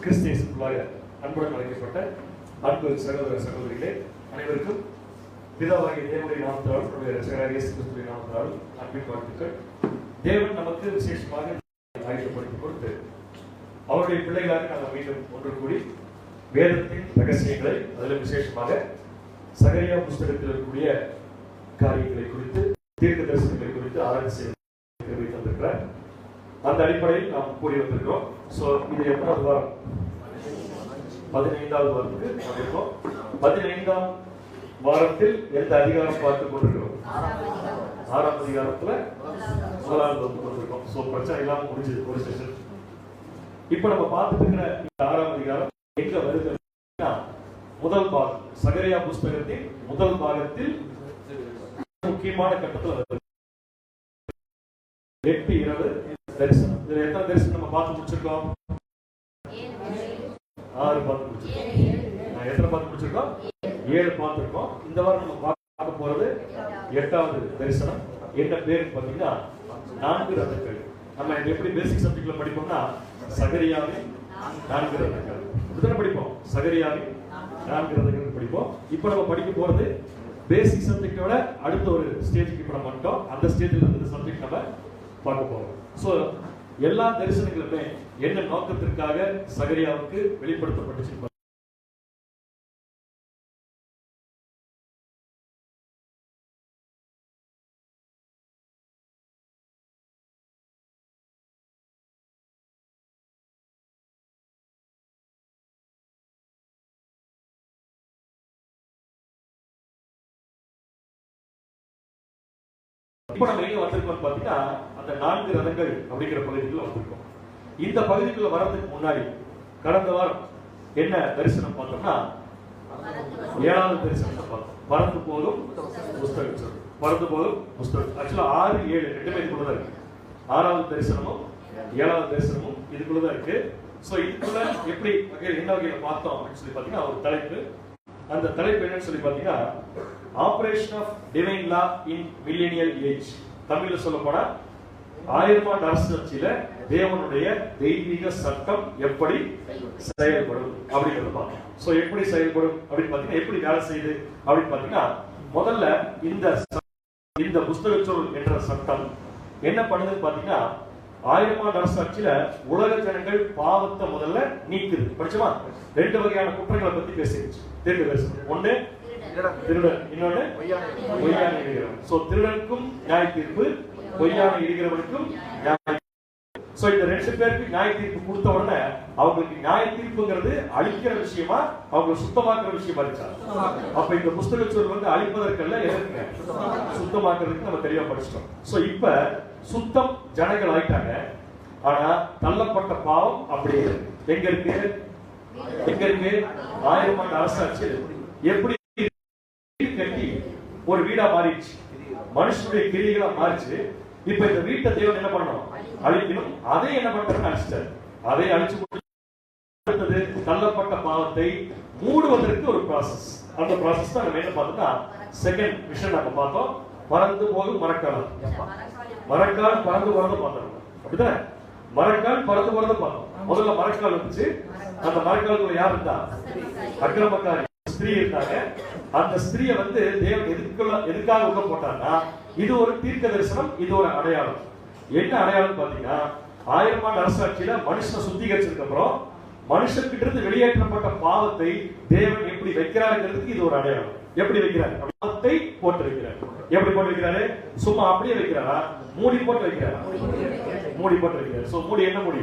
கிறிஸ்தியனுக்குள்ளாக அன்புடன் அழைக்கப்பட்ட அன்பு சகோதர சகோதரிகளே அனைவருக்கும் பிதாவாகிய தேவனுடைய நாமத்தால் நம்முடைய இரட்சகராகிய இயேசு கிறிஸ்துவின் நாமத்தால் அன்பின் வாழ்த்துக்கள். தேவன் நமக்கு விசேஷமாக ஆயத்தப்படுத்தி கொடுத்து அவருடைய பிள்ளைகளாக நாங்கள் மீண்டும் ஒன்று கூடி வேதத்தின் ரகசியங்களை அதில் விசேஷமாக சகரியா புஸ்தகத்தில் இருக்கக்கூடிய காரியங்களை குறித்து தீர்க்க தரிசனங்களை குறித்து ஆராய்ச்சி செய்து தந்திருக்கிறார். அந்த அடிப்படையில் நாம் கூடி வந்திருக்கிறோம். ஸோ இது எத்தனாவது வாரம்? 15வது வாரத்துக்கு நாம் இருக்கோம். 15ஆம் வாரத்தில் எந்த அதிகாரம் பார்த்துக் கொண்டிருக்கிறோம்? 6ஆம் அதிகாரத்துல 1வது வகுப்பு வந்திருக்கோம். ஸோ பிரச்சனை இல்லாம முடிஞ்சது ஒரு செஷன். இப்ப நம்ம பார்த்துட்டு இருக்கிற இந்த 6ஆம் அதிகாரம் எங்க வருது? முதல் பாகம், சகரியா புஸ்தகத்தின் முதல் பாகத்தில் முக்கியமான கட்டத்தில் வருது. 8 இரவு தரிசனம். இதுல எத்தனை தரிசனம் நம்ம பார்த்து முடிச்சிருக்கோம்? 6 பார்த்து முடிச்சிருக்கோம். எத்தனை பார்த்து முடிச்சிருக்கோம்? 7 பார்த்திருக்கோம். இந்த வாரம் நம்ம பார்க்க போறது 8வது தரிசனம். என்ன பேர் பாத்தீங்கன்னா 4 ரதங்கள். நம்ம எப்படி பேசிக் சப்ஜெக்ட்ல படிப்போம்னா சகரியாவின் 4 ரதங்கள் இதுதான் படிப்போம். சகரியாவின் 4 ரதங்கள் படிப்போம். இப்போ நம்ம படிக்க போறது பேசிக் சப்ஜெக்டோட அடுத்த ஒரு ஸ்டேஜுக்கு இப்போ நம்ம வந்துட்டோம். அந்த ஸ்டேஜில் இருந்து சப்ஜெக்ட் நம்ம பார்க்க போறோம். ஸோ எல்லா தரிசனங்களுமே என்ன நோக்கத்திற்காக சகரியாவுக்கு வெளிப்படுத்தப்பட்டுச்சு? இப்போ நம்ம எங்க வந்திருக்கோம் பாத்தீங்கன்னா அந்த 4 ரதங்கள் அப்படிங்கிற பகுதிக்குள்ள வந்திருக்கோம். இந்த பகுதிக்குள்ள வர்றதுக்கு முன்னாடி கடந்த வாரம் என்ன தரிசனம் பார்த்தோம்னா 7வது தரிசனத்தை பார்த்தோம். பறந்து போதும் புஸ்தகம். பறந்து போதும் புஸ்தகம். ஆக்சுவலா 6, 7 ரெண்டுமே இதுக்குள்ளதான் இருக்கு. 6வது தரிசனமும் 7வது தரிசனமும் இதுக்குள்ளதான் இருக்கு. ஸோ இதுக்குள்ள எப்படி என்ன வகையில பார்த்தோம் அப்படின்னு சொல்லி பாத்தீங்கன்னா ஒரு தலைப்பு. அந்த தலைப்பு என்னன்னு சொல்லி பாத்தீங்கன்னா operation of divine law in millennial age. தமிழ்ல சொல்ல போனா 1000ஆம் அரசாட்சியில தேவனுடைய தெய்வீக சட்டம் எப்படி செயல்படும் அப்படிங்கறத பார்க்கணும். சோ எப்படி செயல்படும் அப்படின்னு பாத்தீங்கன்னா எப்படி வேலை செய்யுது அப்படின்னு பாத்தீங்கன்னா முதல்ல இந்த புஸ்தக சொல் என்ற சட்டம் என்ன பண்ணுதுன்னு பாத்தீங்கன்னா 1000ஆம் அரசாட்சியில உலக ஜனங்கள் பாவத்தை முதல்ல நீக்குது. படிச்சோமா? 2 வகையான குற்றங்களை பத்தி பேசிடுச்சு தீர்க்க தரிசனம். ஒண்ணு திருடன், இன்னொன்னு பொய்யான இடுகிறவன். சோ திருடனுக்கும் நியாய தீர்ப்பு, பொய்யான இடுகிறவனுக்கும் நியாய. சோ இந்த 2 பேருக்கு நியாய தீர்ப்பு கொடுத்த உடனே அவங்களுக்கு நியாய தீர்ப்புங்கிறது அழிக்கிற விஷயமா அவங்க சுத்தமாக்குற விஷயமா இருந்துச்சா? அப்ப இந்த புஸ்தக சொல் வந்து அழிப்பதற்கல்ல, எதற்கு? சுத்தமாக்குறதுக்கு நம்ம தெளிவா படிச்சிட்டோம். சோ இப்ப சுத்தம் ஜனங்கள் ஆயிட்டாங்க. ஆனா தள்ளப்பட்ட பாவம் அப்படியே எங்க இருக்கு? 1000ஆம் அரசாட்சி எப்படி கட்டி ஒரு வீடா மாறிடுச்சு, மனுஷனுடைய கிரியைகளா மாறிச்சு. இப்ப இந்த வீட்டை தேவன் என்ன பண்ணணும்? அழிக்கணும். அதை என்ன பண்றாரு? அழிச்சிட்டாரு. அதை அழிச்சு அடுத்தது தள்ளப்பட்ட பாவத்தை மூடுவதற்கு ஒரு ப்ராசஸ். அந்த ப்ராசஸ் தான் நம்ம என்ன பார்த்தோம்னா செகண்ட் விஷயம் நம்ம பார்த்தோம். பறந்து போகும் மரக்கால். மரக்கால் பறந்து போறத பார்த்தோம். அப்படிதானே? மரக்கால் பறந்து போறத பார்த்தோம். முதல்ல மரக்கால் வந்துச்சு. அந்த மரக்காலுக்குள்ள யார் இருந்தா? அக்கிரமக்காரி ஸ்திரீ இருந்தாங்க. அந்த ஸ்திரீயை வந்து தேவன் எதுக்காக உள்ள போட்டாங்கன்னா இது ஒரு தீர்க்க தரிசனம், இது ஒரு அடையாளம். என்ன அடையாளம் பாத்தீங்கன்னா 1000ஆம் அரசாட்சியில மனுஷனை சுத்திகரிச்சதுக்கு அப்புறம் மனுஷன்கிட்ட இருந்து வெளியேற்றப்பட்ட பாவத்தை தேவன் எப்படி வைக்கிறாருங்கிறதுக்கு இது ஒரு அடையாளம். எப்படி வைக்கிறார்? பாவத்தை போட்டு வைக்கிறார். எப்படி போட்டு வைக்கிறாரு? சும்மா அப்படியே வைக்கிறாரா? மூடி போட்டு வைக்கிறாரா? மூடி போட்டு வைக்கிறார். சோ மூடி என்ன மூடி?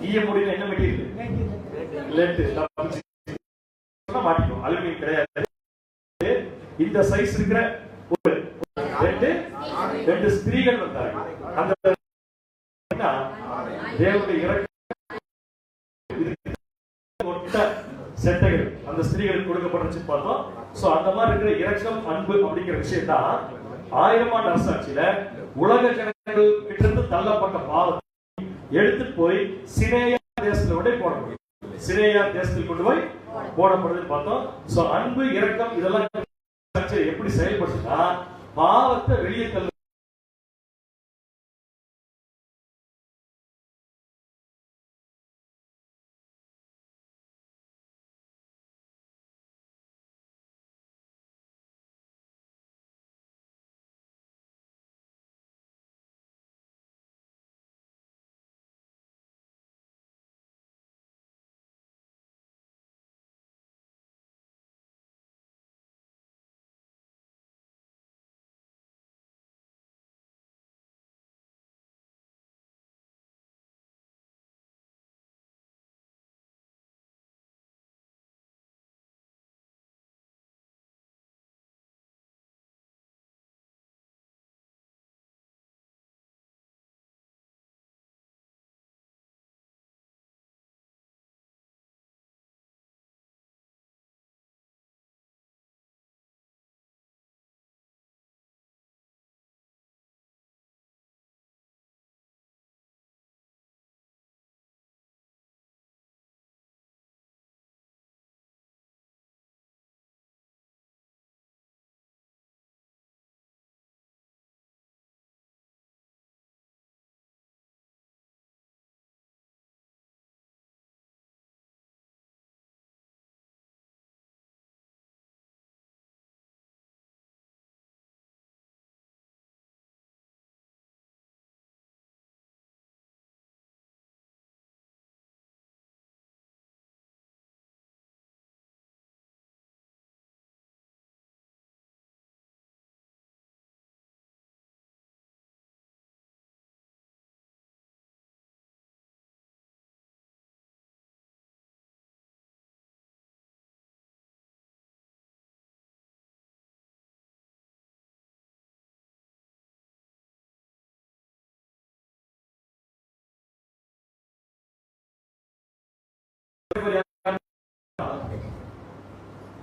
ஈய மூடினா என்ன மெட்டீரியல்? லெட். மாட்டிக்கும். அலுமினியம் கிடையாது. இந்த சைஸ் இருக்கிற ஒரு 2 ஸ்திரீகள் வந்தாங்க. அந்த தேவனுடைய செட்டைகள் அந்த ஸ்திரீகளுக்கு கொடுக்கப்பட்டுச்சு பார்த்தோம். சோ அந்த மாதிரி இருக்கிற இரக்கம், அன்பு அப்படிங்கிற விஷயம் தான் 1000ஆம் அரசாட்சியில உலக ஜனங்கள் கிட்ட தள்ளப்பட்ட பாவத்தை எடுத்துட்டு போய் சினேயா தேசத்துல கொண்டு போட முடியும். சினேயா தேசத்தில் கொண்டு போய் போடப்படுது பார்த்தோம். சோ அன்பு, இரக்கம் இதெல்லாம் எப்படி செயல்படுதுன்னா பாவத்தை வெளியே தள்ள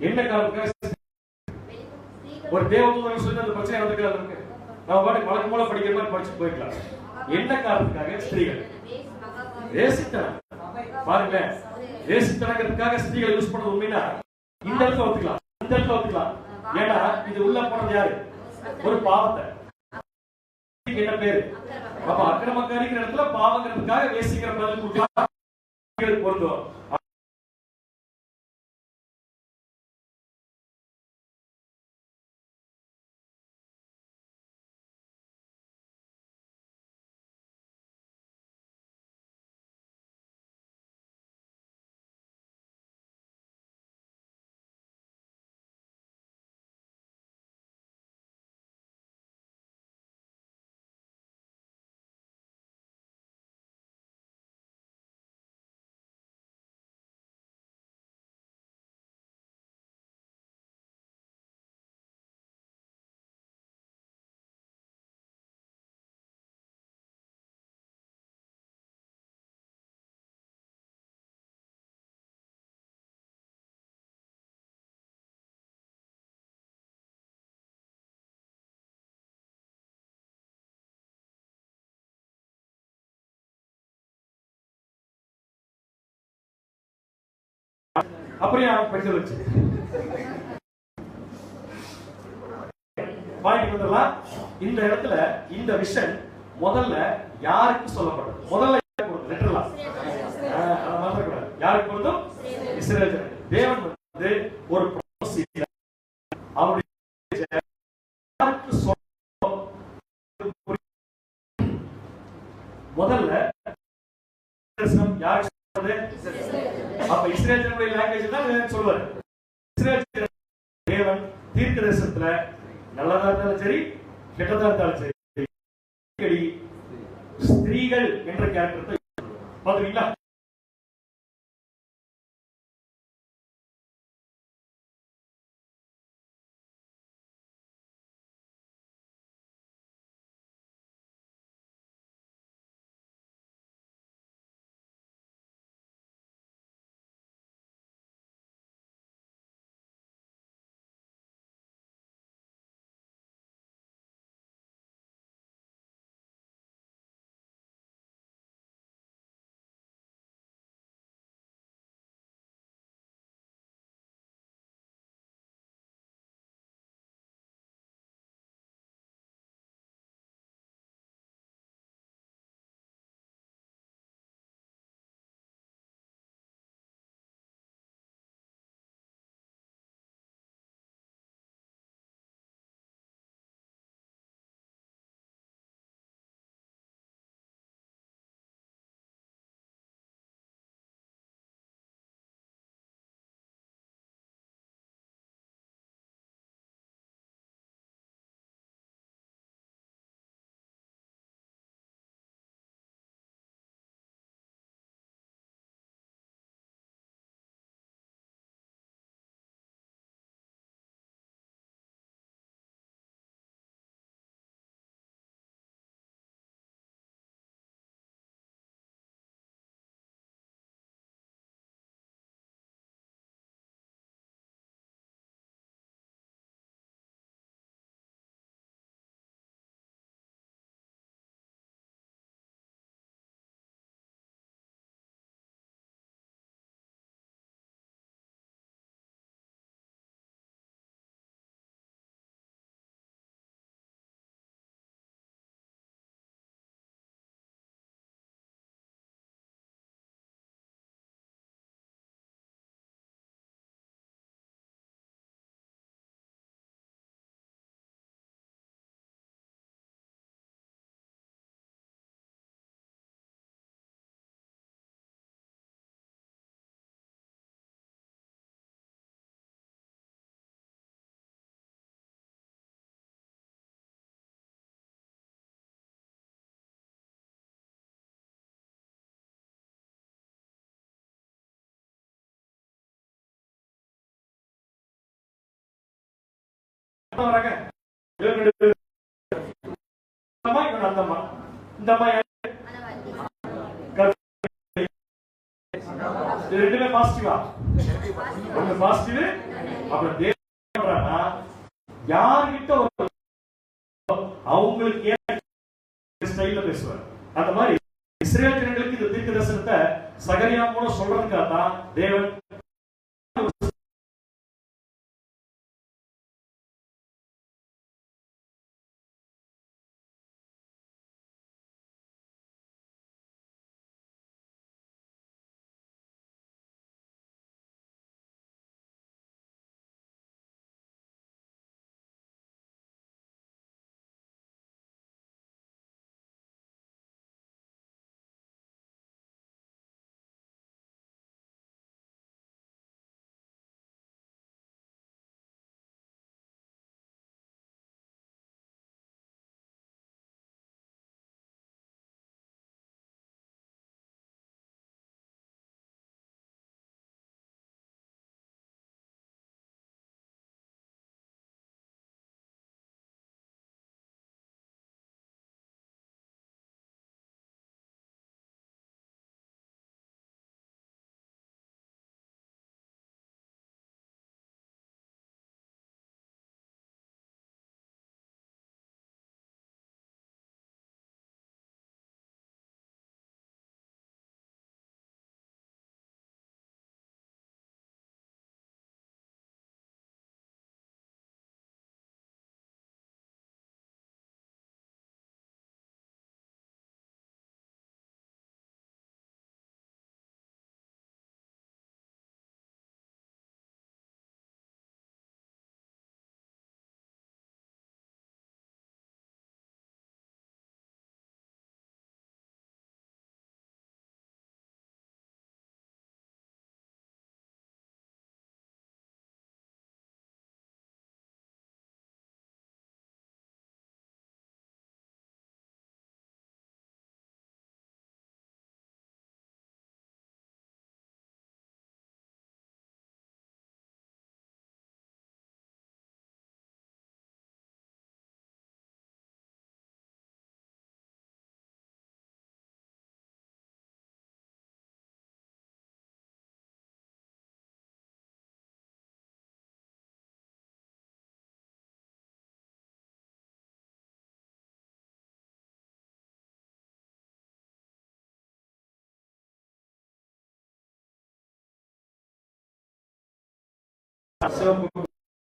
என்ன காரணத்துக்காக ஒரு தேவதூதன் சொல்லி அந்த பிரச்சனை நடந்துக்கிறது இருக்கு. நம்ம பாட்டு வழக்கம் போல படிக்கிற மாதிரி படிச்சு போயிடலாம். என்ன காரணத்துக்காக? ஸ்திரீகள் வேசித்தனம். பாருங்க, வேசித்தனங்கிறதுக்காக ஸ்திரீகளை யூஸ் பண்ணது உண்மையா இந்த இடத்துல ஒத்துக்கலாம், இந்த இடத்துல ஒத்துக்கலாம். ஏன்னா இது உள்ள போனது யாரு? ஒரு பாவத்தை. என்ன பேரு? அப்ப அக்கிரமக்காரிங்கிற இடத்துல பாவங்கிறதுக்காக வேசிக்கிற பதில் கொடுக்கலாம் பொருந்தும். அப்படியே படிச்சு வச்சு இந்த இடத்துல இந்த விஷன் முதல்ல யாருக்கு சொல்லப்பட்டது? முதல்ல யாருக்கு பொருந்தும்? இஸ்ரவேல் ஜனங்கள். தேவன் வந்து ஒரு அவருடைய முதல்ல யாருக்கு அப்ப இஸ்ரேல் ஜனங்களுடைய லாங்குவேஜ் தான் சொல்வாரு. இஸ்ரேல் தேவன் தீர்க்க தரிசனத்துல நல்லதா இருந்தாலும் சரி, கெட்டதா இருந்தாலும் சரி, ஸ்திரீகள் என்ற கேரக்டர் பாத்தீங்களா? வராங்க. அந்த அம்மா இந்த அம்மா ரெண்டுமே பாசிட்டிவா? ஒண்ணு பாசிட்டிவ். அப்புறம் தேவன் யார்கிட்ட அவங்களுக்கு ஸ்டைல்ல பேசுவார். அந்த மாதிரி இஸ்ரேல் ஜனங்களுக்கு இந்த தீர்க்க தரிசனத்தை சகரியா மூலம் சொல்றதுக்காக தான் தேவன்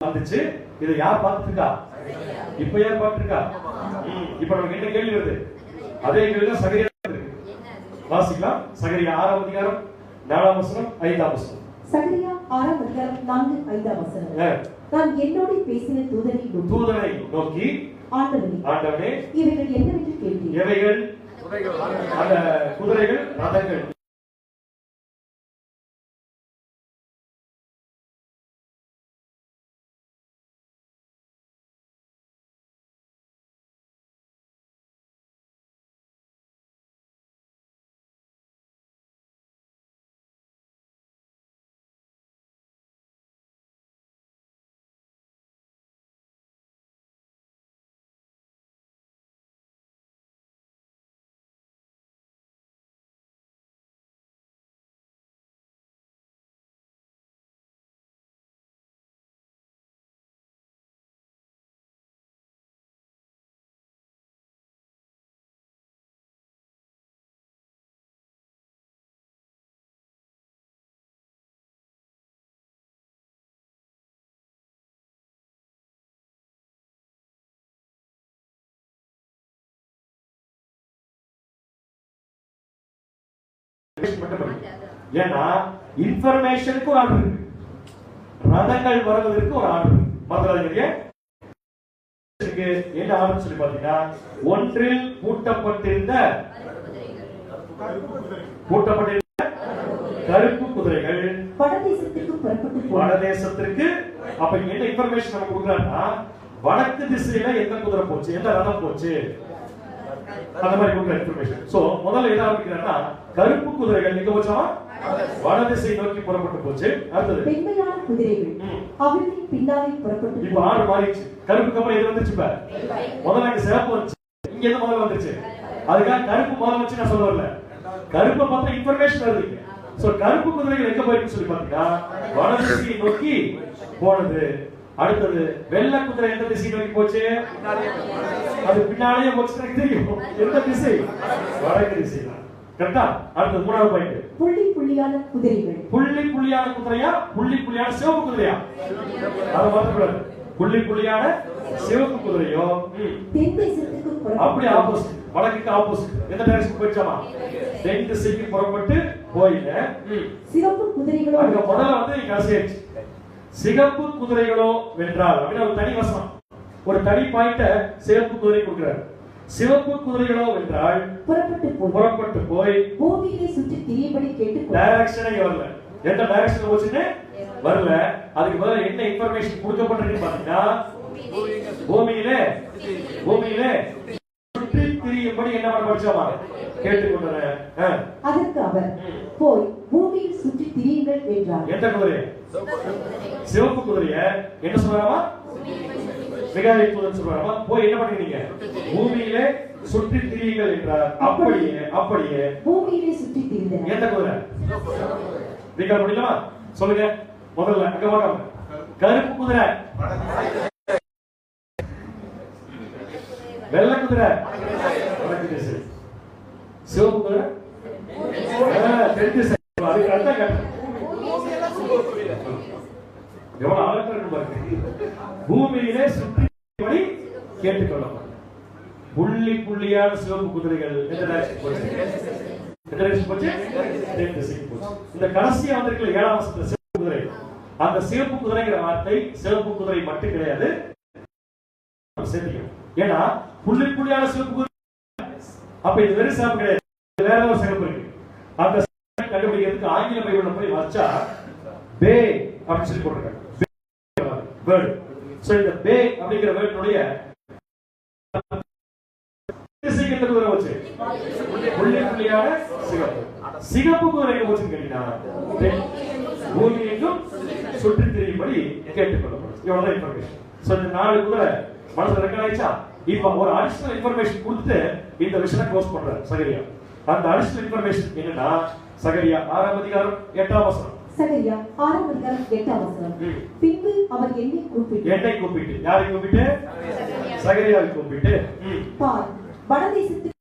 வந்துச்சு. இதை யார் பார்த்துருக்கா? இப்ப யார் பார்த்துருக்கா? இப்ப நமக்கு என்ன கேள்வி வருது? அதே கேள்வி சகரியா இருக்கு. வாசிக்கலாம். சகரியா 6ஆம் அதிகாரம் 4ஆம் வசனம் 5ஆம் வசனம். சகரியா 6ஆம் அதிகாரம் 4 5ஆம் வசனம். நான் என்னோடு பேசின தூதனை நோக்கி ஆண்டவனே இவைகள் என்னவென்று கேட்டேன். எவைகள்? அந்த குதிரைகள், ரதங்கள். ஏன்னா இன்ஃபர்மேஷனுக்கு ஒரு ஆர்டர் இருக்கு, ரதங்கள் வருவதற்கு ஒரு ஆர்டர் இருக்கு. என்ன ஆர்டர் சொல்லி பாத்தீங்கன்னா, ஒன்றில் பூட்டப்பட்டிருந்த கருப்பு குதிரைகள் வடதேசத்திற்கு. அப்ப என்ன இன்ஃபர்மேஷன் நமக்கு கொடுக்குறாங்கன்னா, வடக்கு திசையில எந்த குதிரை போச்சு, எந்த ரதம் போச்சு, அந்த மாதிரி கொடுக்குற இன்ஃபர்மேஷன். சோ முதல்ல என்ன ஆரம்பிக்கிறாங்கன்னா, கருப்பு குதிரைகள் எங்க போச்சாமா? வடதிசை நோக்கி புறப்பட்டு போச்சு. அடுத்தது வெண்மையான குதிரைகள் அவர்களின் பின்னாலே புறப்பட்டு. இப்ப ஆறு மாறிடுச்சு. கருப்புக்கு அப்புறம் எது வந்துச்சு? இப்ப முதல்ல இங்க சிவப்பு வந்துச்சு, இங்க எது முதல்ல வந்துச்சு? அதுக்காக கருப்பு முதல்ல வச்சு நான் சொல்ல வரல, கருப்பை பார்த்தா இன்ஃபர்மேஷன் வருது. சோ கருப்பு குதிரைகள் எங்க போயிருக்கு சொல்லி பாத்தீங்கன்னா வடதிசையை நோக்கி போனது. அடுத்தது வெள்ளை குதிரை எந்த திசை நோக்கி போச்சு? அது பின்னாலேயே போச்சு. எனக்கு தெரியும் எந்த திசை, வடக்கு திசை தான். கரெக்டா? அடுத்து மூணாவது பாயிண்ட், புள்ளி புள்ளியான குதிரைகள். புள்ளி புள்ளியான குதிரையா, புள்ளி புள்ளியான சிவப்பு குதிரையா? அதை மறந்துக்கூடாது. புள்ளி புள்ளியான சிவப்பு குதிரையோ தென் தேசத்துக்கு அப்படி ஆப்போசிட், வடக்குக்கு ஆப்போசிட். எந்த டைரக்ஷன் போயிடுச்சாமா? தென் திசைக்கு புறப்பட்டு போயில. சிவப்பு குதிரைகளோ அங்க முதல்ல வந்து கடைசியாச்சு. சிகப்பு குதிரைகளோ வென்றால் அப்படின்னா ஒரு தனி வசனம், ஒரு தனி பாயிண்ட சிவப்பு குதிரை கொடுக்கிறார். சிவப்பு குதிரைகளோ வென்றால் புறப்பட்டு போய் பூமியிலே சுற்றி திரியபடி கேட்டு. டைரக்ஷனே வரல, எந்த டைரக்ஷன் போச்சுன்னு வரல. அதுக்கு பதிலா என்ன இன்ஃபர்மேஷன் கொடுக்கப்பட்டிருக்கு பாத்தீங்கன்னா பூமியிலே சுற்றி திரியும்படி என்ன பண்ண படிச்சாமா கேட்டுக்கொண்டனர். அதற்கு அவர் போய் பூமியில் சுற்றி திரியுங்கள் என்றார். எந்த குதிரை? சிவப்பு குதிரைய என்ன சொல்றாமா? மிகாயில் தூதன் சொல்றாமா, போய் என்ன பண்ணுவீங்க? பூமியிலே சுற்றி திரியுங்கள் என்றார். அப்படியே பூமியிலே சுற்றி திரிந்தனர். எந்த குதிரை? மிகால் முடியலமா? சொல்லுங்க முதல்ல. அங்க வாங்க. கருப்பு குதிரை, வெள்ளை குதிரை வடக்கு திசை, சிவப்பு குதிரை தென் திசை. அதுக்கு அர்த்தம் கேட்டேன். எவ்வளவு அலட்சியம் பாருங்க. பூமியிலே சுற்றி கேட்டுக்கொள்ளப்படும் புள்ளி புள்ளியான சிவப்பு குதிரைகள் எந்த டைரக்ஷன் போச்சு? தென் திசைக்கு போச்சு. இந்த கடைசியா வந்திருக்கிற 7ஆம் வசனத்துல சிவப்பு குதிரை, அந்த சிவப்பு குதிரைங்கிற வார்த்தை சிவப்பு குதிரை மட்டும் கிடையாது, சேர்த்துக்கணும். ஏன்னா புள்ளி புள்ளியான சிவப்பு குதிரை, அப்ப இது வெறும் சிவப்பு கிடையாது, வேற ஒரு சிவப்பு இருக்கு. அந்த கண்டுபிடிக்கிறதுக்கு ஆங்கில பைபிள்ல போய் வச்சா பே அப்படின்னு சொல்லி போட்டிருக்காங்க. வேர்ட். சோ இந்த பே அப்படிங்கிற வேர்டுடைய திசைக்கு எந்த குதிரை வச்சு? புள்ளி புள்ளியான சிகப்பு. சிகப்பு குதிரை எங்க போச்சுன்னு கேட்டீங்கன்னா பூமி எங்கும் சுற்றி திரியும்படி கேட்டுக்கொள்ளப்படும். இவ்வளவுதான் இன்ஃபர்மேஷன். சோ இந்த 4 குதிரை மனசுல ரெக்கார்ட் ஆயிடுச்சா? இப்ப ஒரு அடிஷனல் இன்ஃபர்மேஷன் கொடுத்து இந்த விஷயம் க்ளோஸ் பண்றாரு சகரியா. அந்த அடிஷனல் இன்ஃபர்மேஷன் என்னன்னா சகரியா 6ஆம் அதிகாரம் 8ஆம் வசனம். சகரியா 6ஆம் அதிகாரம் 8ஆம் வசனம். பின்பு அவர் என்னை கூப்பிட்டு. யாரை கூப்பிட்டு? சகரியாவை கூப்பிட்டு, பார், வடதேசத்து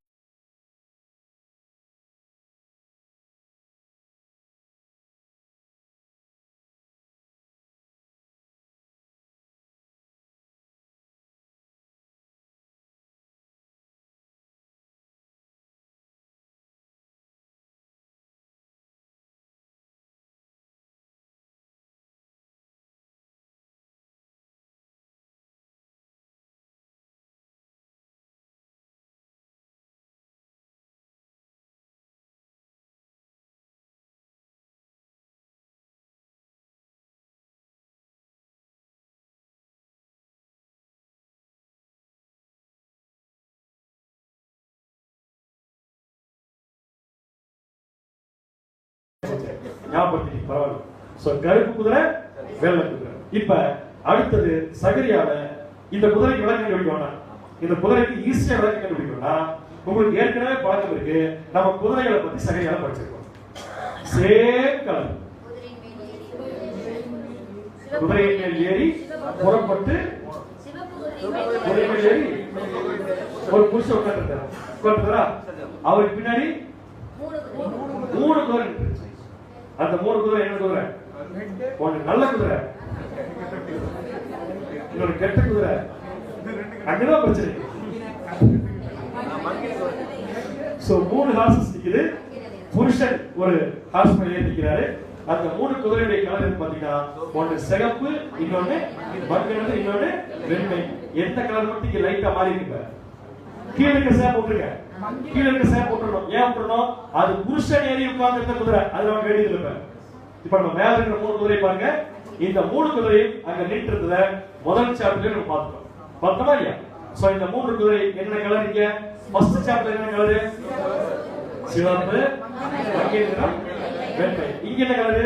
ஞாபகத்துக்கு பரவாயில்ல. சோ கருப்பு குதிரை, வெள்ளை குதிரை. இப்ப அடுத்தது சகரியால இந்த குதிரைக்கு விளக்கம் கண்டுபிடிக்கணும்னா, இந்த குதிரைக்கு ஈஸியா விளக்கம் கண்டுபிடிக்கணும்னா, உங்களுக்கு ஏற்கனவே பழக்கம் இருக்கு, நம்ம குதிரைகளை பத்தி சகரியால படிச்சிருக்கோம். சேம் கலர், குதிரையின் மேல் ஏறி புறப்பட்டு, குதிரை மேல் ஏறி ஒரு புருஷன் உட்கார்ந்துருக்காரா, அவருக்கு பின்னாடி 3 குதிரை இருக்கு. அந்த 3 குதிரை என்ன குதிரை? ஒன்று நல்ல குதிரை, இன்னொரு கெட்ட குதிரை. அங்கதான் பிரச்சனை. சோ 3 ஹார்சஸ் நிக்குது, புருஷன் ஒரு ஹார்ஸ் மேல ஏறிக்கிறாரு. அந்த 3 குதிரையுடைய கலர் பாத்தீங்கன்னா ஒன்று சிகப்பு, இன்னொன்னு மங்கனது, இன்னொன்னு வெண்மை. எந்த கலர் மட்டும் இங்க லைட்டா மாறி இருக்கு? கீழே இருக்க சேப் போட்டுருங்க, கீழே இருக்க சேப் போட்டுறோம். ஏன் போட்டுறோம்? அது புருஷன் ஏறி உட்கார்ந்து இருக்க குதிரை, அது நம்ம வேண்டியது இல்லை. இப்ப நம்ம மேல இருக்கிற 3 குதிரை பாருங்க, இந்த 3 குதிரையும் அங்க நின்று இருந்தத முதல் சாப்டர்ல நம்ம பார்த்தோம். பார்த்தோமா இல்லையா? சோ இந்த 3 குதிரை என்ன கலர்? இங்க ஃபர்ஸ்ட் சாப்டர் என்ன கலர்? சிவப்பு, மங்கை நிறம், வெண்மை. இங்க என்ன கலரு?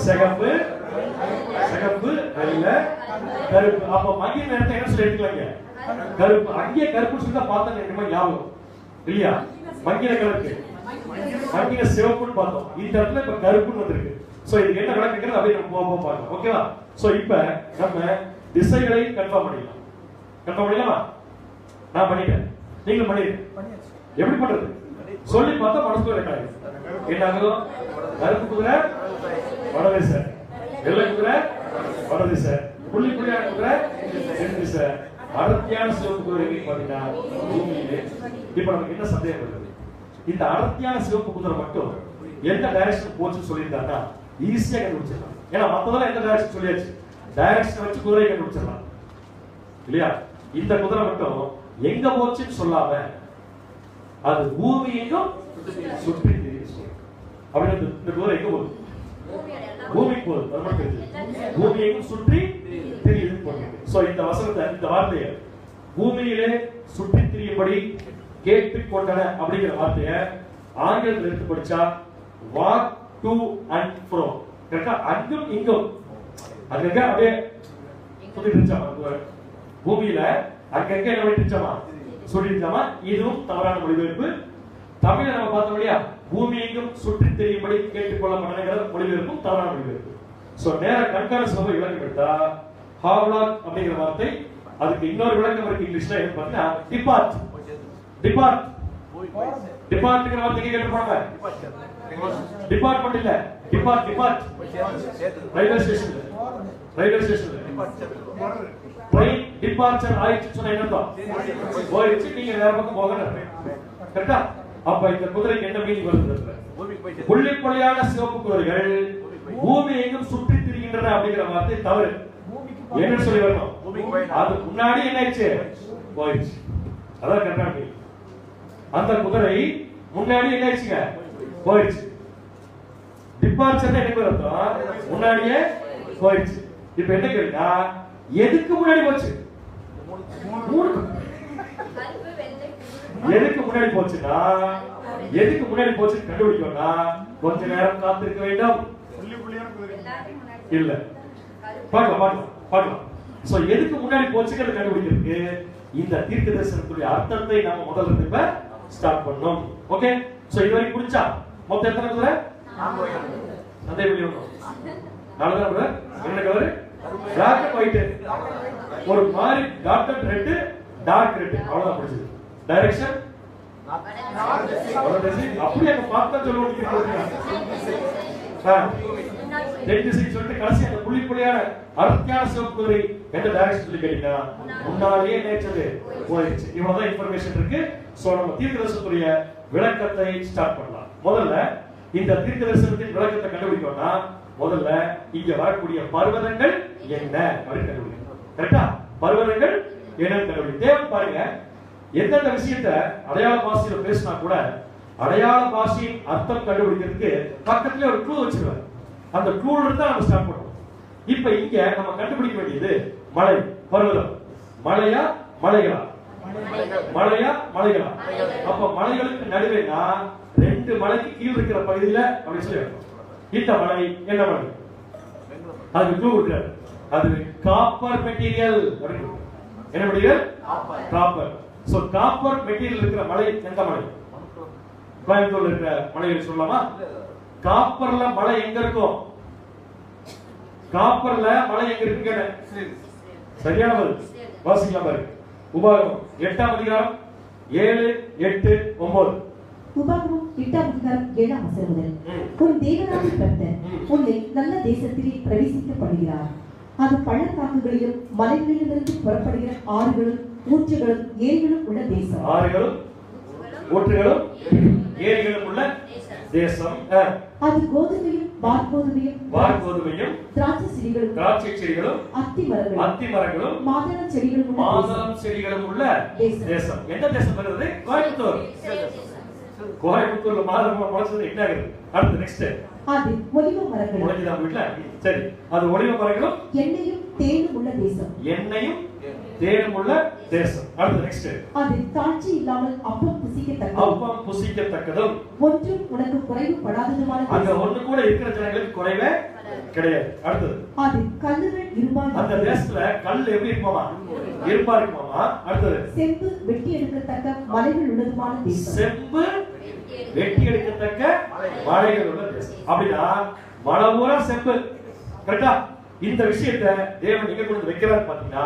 சிகப்பு, சிகப்பு, வெள்ளை, கருப்பு. அப்ப மங்கின நேரத்தை என்ன சொல்லி எடுக்கலாங்க? கருப்பு. அங்கே கருப்பு சொல்லிட்டா பார்த்தா என்னமா ஞாபகம் இல்லையா? மங்கின கலருக்கு மங்கின சிவப்புன்னு பார்த்தோம். இந்த இடத்துல இப்ப கருப்புன்னு வந்திருக்கு. சோ இதுக்கு என்ன விளக்குங்கிறது அப்படியே நம்ம போக பார்க்கலாம். ஓகேவா? சோ இப்ப நம்ம திசைகளை கன்ஃபார்ம் பண்ணிடலாம். கன்ஃபார்ம் பண்ணிடலாமா? நான் பண்ணிட்டேன், நீங்களும் பண்ணிடுங்க. எப்படி பண்றது சொல்லி பார்த்தா மனசுல இருக்காது. என்ன ஆகும்? கருப்பு குதிரை வடதிசை, வெள்ளை குதிரை வடதிசை, புள்ளி புள்ளியான குதிரை தென் திசை, அடர்த்தியான சிவப்பு குதிரைக்கு பாத்தீங்கன்னா பூமியிலே. இப்ப நமக்கு என்ன சந்தேகம் வருது? இந்த அடர்த்தியான சிவப்பு குதிரை மட்டும் எந்த டைரக்ஷன் போச்சுன்னு சொல்லியிருந்தாங்கன்னா ஈஸியா கண்டுபிடிச்சிடலாம். ஏன்னா மத்ததெல்லாம் எந்த டைரக்ஷன் சொல்லியாச்சு, டைரக்ஷன் வச்சு குதிரை கண்டுபிடிச்சிடலாம் இல்லையா? இந்த குதிரை மட்டும் எங்க போச்சுன்னு சொல்லாம அது பூமியையும் சுற்றி திரியுது. அப்படின்னு இந்த குதிரை எங்க போகுது? பூமிக்கு போகுது. அது மட்டும் தெரியுது, பூமியையும் சுற்றி திரியுது போட்டு. சோ இந்த வசனத்தை, இந்த வார்த்தையை பூமியிலே சுற்றி திரியும்படி கேட்டுக்கொண்டன அப்படிங்கிற வார்த்தையை ஆங்கிலத்தில் எடுத்து படிச்சா வாக் டு அண்ட் ஃப்ரோ. கரெக்டா? அங்கும் இங்கும் அங்கங்க அப்படியே சுத்திட்டு இருந்துச்சாமா பூமியில, அங்கங்க என்ன பண்ணிட்டுச்சாமா சொல்லிருச்சாமா. இதுவும் தவறான மொழிபெயர்ப்பு. தமிழை நம்ம பார்த்தோம் இல்லையா? பூமி எங்கும் சுற்றி தெரியும்படி கேட்டுக்கொள்ளப்பட்ட மொழிபெயர்ப்பும் தவறான மொழிபெயர்ப்பு. சோ நேர கண்காண சபை விளக்கம் எடுத்தா ஹாவ்லாக் அப்படிங்கிற வார்த்தை, அதுக்கு இன்னொரு விளக்கம் இருக்கு இங்கிலீஷ்ல. என்ன பார்த்தீங்கன்னா டிபார்ட். டிபார்ட் டிபார்ட்ங்கிற வார்த்தைக்கு கேட்டுப்பாங்க. டிபார்ட்மெண்ட் இல்ல, டிபார்ட். டிபார்ட் ரயில்வே ஸ்டேஷன்ல, ரயில்வே ஸ்டேஷன்ல ட்ரெயின் டிபார்ச்சர் ஆயிடுச்சு சொன்னா என்ன அர்த்தம்? போயிடுச்சு, நீங்க வேற பக்கம் போகணும். கரெக்டா? அப்ப இந்த குதிரைக்கு என்ன மீனிங் வருது? புள்ளி புள்ளியான சிவப்பு குதிரைகள் பூமி எங்கும் சுற்றி திரிகின்றன அப்படிங்கிற வார்த்தை தவறு. என்ன சொல்லி வரணும்? அது முன்னாடி என்ன ஆயிடுச்சு? போயிடுச்சு. அதான் கரெக்டா மீனிங். அந்த குதிரை முன்னாடி என்ன ஆயிடுச்சுங்க? போயிடுச்சு. டிபார்ச்சர் என்ன அர்த்தம்? முன்னாடியே போயிடுச்சு. இப்ப என்ன கேட்டா எதுக்கு முன்னாடி போச்சு? எதுக்கு முன்னாடி போச்சுன்னா, எதுக்கு முன்னாடி போச்சு கண்டுபிடிக்கணும்னா கொஞ்ச நேரம் காத்திருக்க வேண்டும். இல்ல, பார்க்கலாம். சோ எதுக்கு முன்னாடி போச்சுங்கிறத கண்டுபிடிக்கிறதுக்கு இந்த தீர்க்க தரிசனத்துடைய அர்த்தத்தை நம்ம முதல்ல இப்ப ஸ்டார்ட் பண்ணோம். ஓகே? சோ இது வரைக்கும் புரிஞ்சா? மொத்தம் எத்தனை குதிரை? அதே வெளிய வரும். நாலு தான். என்ன கலர்? Black and white. ஒரு மாதிரி டார்க் ரெட், டார்க் ரெட், அவ்வளவுதான் படிச்சது. டைரக்ஷன் அப்படியே பார்த்தா சொல்லுவோம். சொல்லிட்டு கடைசி அந்த புள்ளி புள்ளியான அடர்த்தியான சிவப்பு குதிரை எந்த டைரக்ஷன் சொல்லி கேட்டீங்கன்னா முன்னாலேயே நேச்சது போயிடுச்சு. இவ்வளவுதான் இன்ஃபர்மேஷன் இருக்கு. சோ நம்ம தீர்க்க தரிசனத்துடைய விளக்கத்தை ஸ்டார்ட் பண்ணலாம். முதல்ல இந்த தீர்க்க தரிசனத்தின் விளக்கத்தை கண்டுபிடிக்கணும்னா முதல்ல இங்க வரக்கூடிய பர்வதங்கள் என்ன அப்படின்னு கண்டுபிடிக்கணும். கரெக்டா? பர்வதங்கள் என்னன்னு கண்டுபிடி. தேவன் பாருங்க, எந்தெந்த விஷயத்தை அடையாள பாஷையில பேசினா கூட அடையாள பாஷையின் அர்த்தம் கண்டுபிடிக்கிறதுக்கு பக்கத்துல ஒரு க்ளூ வச்சிருவாங்க. அந்த க்ளூல இருந்து நம்ம ஸ்டார்ட் பண்ணுவோம். இப்ப இங்க நம்ம கண்டுபிடிக்க வேண்டியது மலை, பர்வதம். மலையா மலைகளா? மலையா மலைகளா? அப்ப மலைகளுக்கு நடுவேனா ரெண்டு மலைக்கு கீழ் இருக்கிற பகுதியில அப்படி சொல்லி இந்த மலை என்ன மலை? அது க்ளூ இருக்காது. அது காப்பர் மெட்டீரியல். என்ன material? Copper. So copper material இருக்கிற மலை எந்த மலை? கோயம்புத்தூர்ல இருக்கிற மலைகள் சொல்லலாமா? காப்பர்ல மலை எங்க இருக்கும்? காப்பர்ல மலை எங்க இருக்கு கேட்டேன். சரியான பதில். வாசிக்கலாம் பாருங்க. உபாகமம் 8ஆம் அதிகாரம் 7, 8, 9. உபாகமம் 8ஆம் அதிகாரம் 7ஆம் வசனம் முதல். உன் தேவனாகிய கர்த்தர் உன்னை நல்ல தேசத்திலே பிரவேசிக்க பண்ணுகிறார். அது பள்ளத்தாக்குகளிலும் மலைகளிலிருந்து புறப்படுகிற ஆறுகளும் ஊற்றுகளும் ஏரிகளும் உள்ள தேசம். ஆறுகளும் ஊற்றுகளும் ஏரிகளும் உள்ள தேசம். அது கோதுமையும் வார்கோதுமையும் திராட்சை செடிகளும் அத்தி மரங்களும் மாதளம் செடிகளும் உள்ள தேசம். எந்த தேசம் வருது? கோயம்புத்தூர். கோயம்புத்தூர்ல மாதளம் முளைச்சது என்ன ஆகுது? அடுத்து நெக்ஸ்ட் அது ஒலிவ மரங்கள். முளைக்குதா வீட்ல? சரி, அது ஒலிவ மரங்களும் எண்ணெயும் தேனும் உள்ள தேசம். எண்ணெயும் தேனும் உள்ள தேசம். அடுத்து நெக்ஸ்ட் அது தாழ்ச்சி இல்லாமல் அப்பம் புசிக்கத்தக்கதும் ஒன்றும் உனக்கு குறைவுபடாததுமான அங்க ஒண்ணு கூட இருக்கிற ஜனங்களுக்கு குறைவே கிடையாது. அடுத்தது அது கல்லுகள் இரும்பா அந்த தேசத்துல கல் எப்படி இருக்குமாமா? இரும்பா இருக்குமாமா. அடுத்தது செம்பு வெட்டி எடுக்கத்தக்க மலைகள் உள்ளதுமான தேசம். செம்பு வெட்டி எடுக்கத்தக்க மலைகள் உள்ள தேசம். அப்படின்னா மலை பூரா செம்பு. கரெக்டா? இந்த விஷயத்தை தேவன் எங்க கொண்டு வைக்கிறார் பாத்தீங்கன்னா,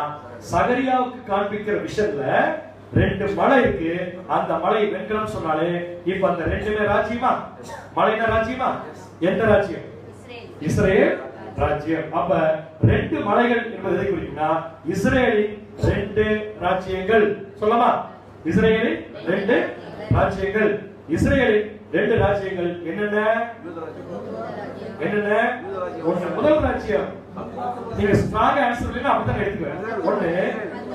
சகரியாவுக்கு காண்பிக்கிற விஷயத்துல 2 மலை இருக்கு. அந்த மலை வெண்கலம் சொன்னாலே இப்ப அந்த 2மே ராஜ்யமா? மலைனா ராஜ்யமா? எந்த ராஜ்யம்? இஸ்ரேல் ராஜ்யம். அப்ப 2 மலைகள் என்பது எதை குறிக்கும்னா, இஸ்ரேலின் 2 ராஜ்யங்கள். சொல்லலாமா? இஸ்ரேலின் 2 ராஜ்யங்கள். இஸ்ரேலின் 2 ராஜ்யங்கள் என்னென்ன? என்னென்ன? ஒன்று முதல் ராஜ்யம். நீங்க ஸ்ட்ராங் ஆன்சர் இல்லைன்னா அப்படிதான் எடுத்துக்குவேன். ஒண்ணு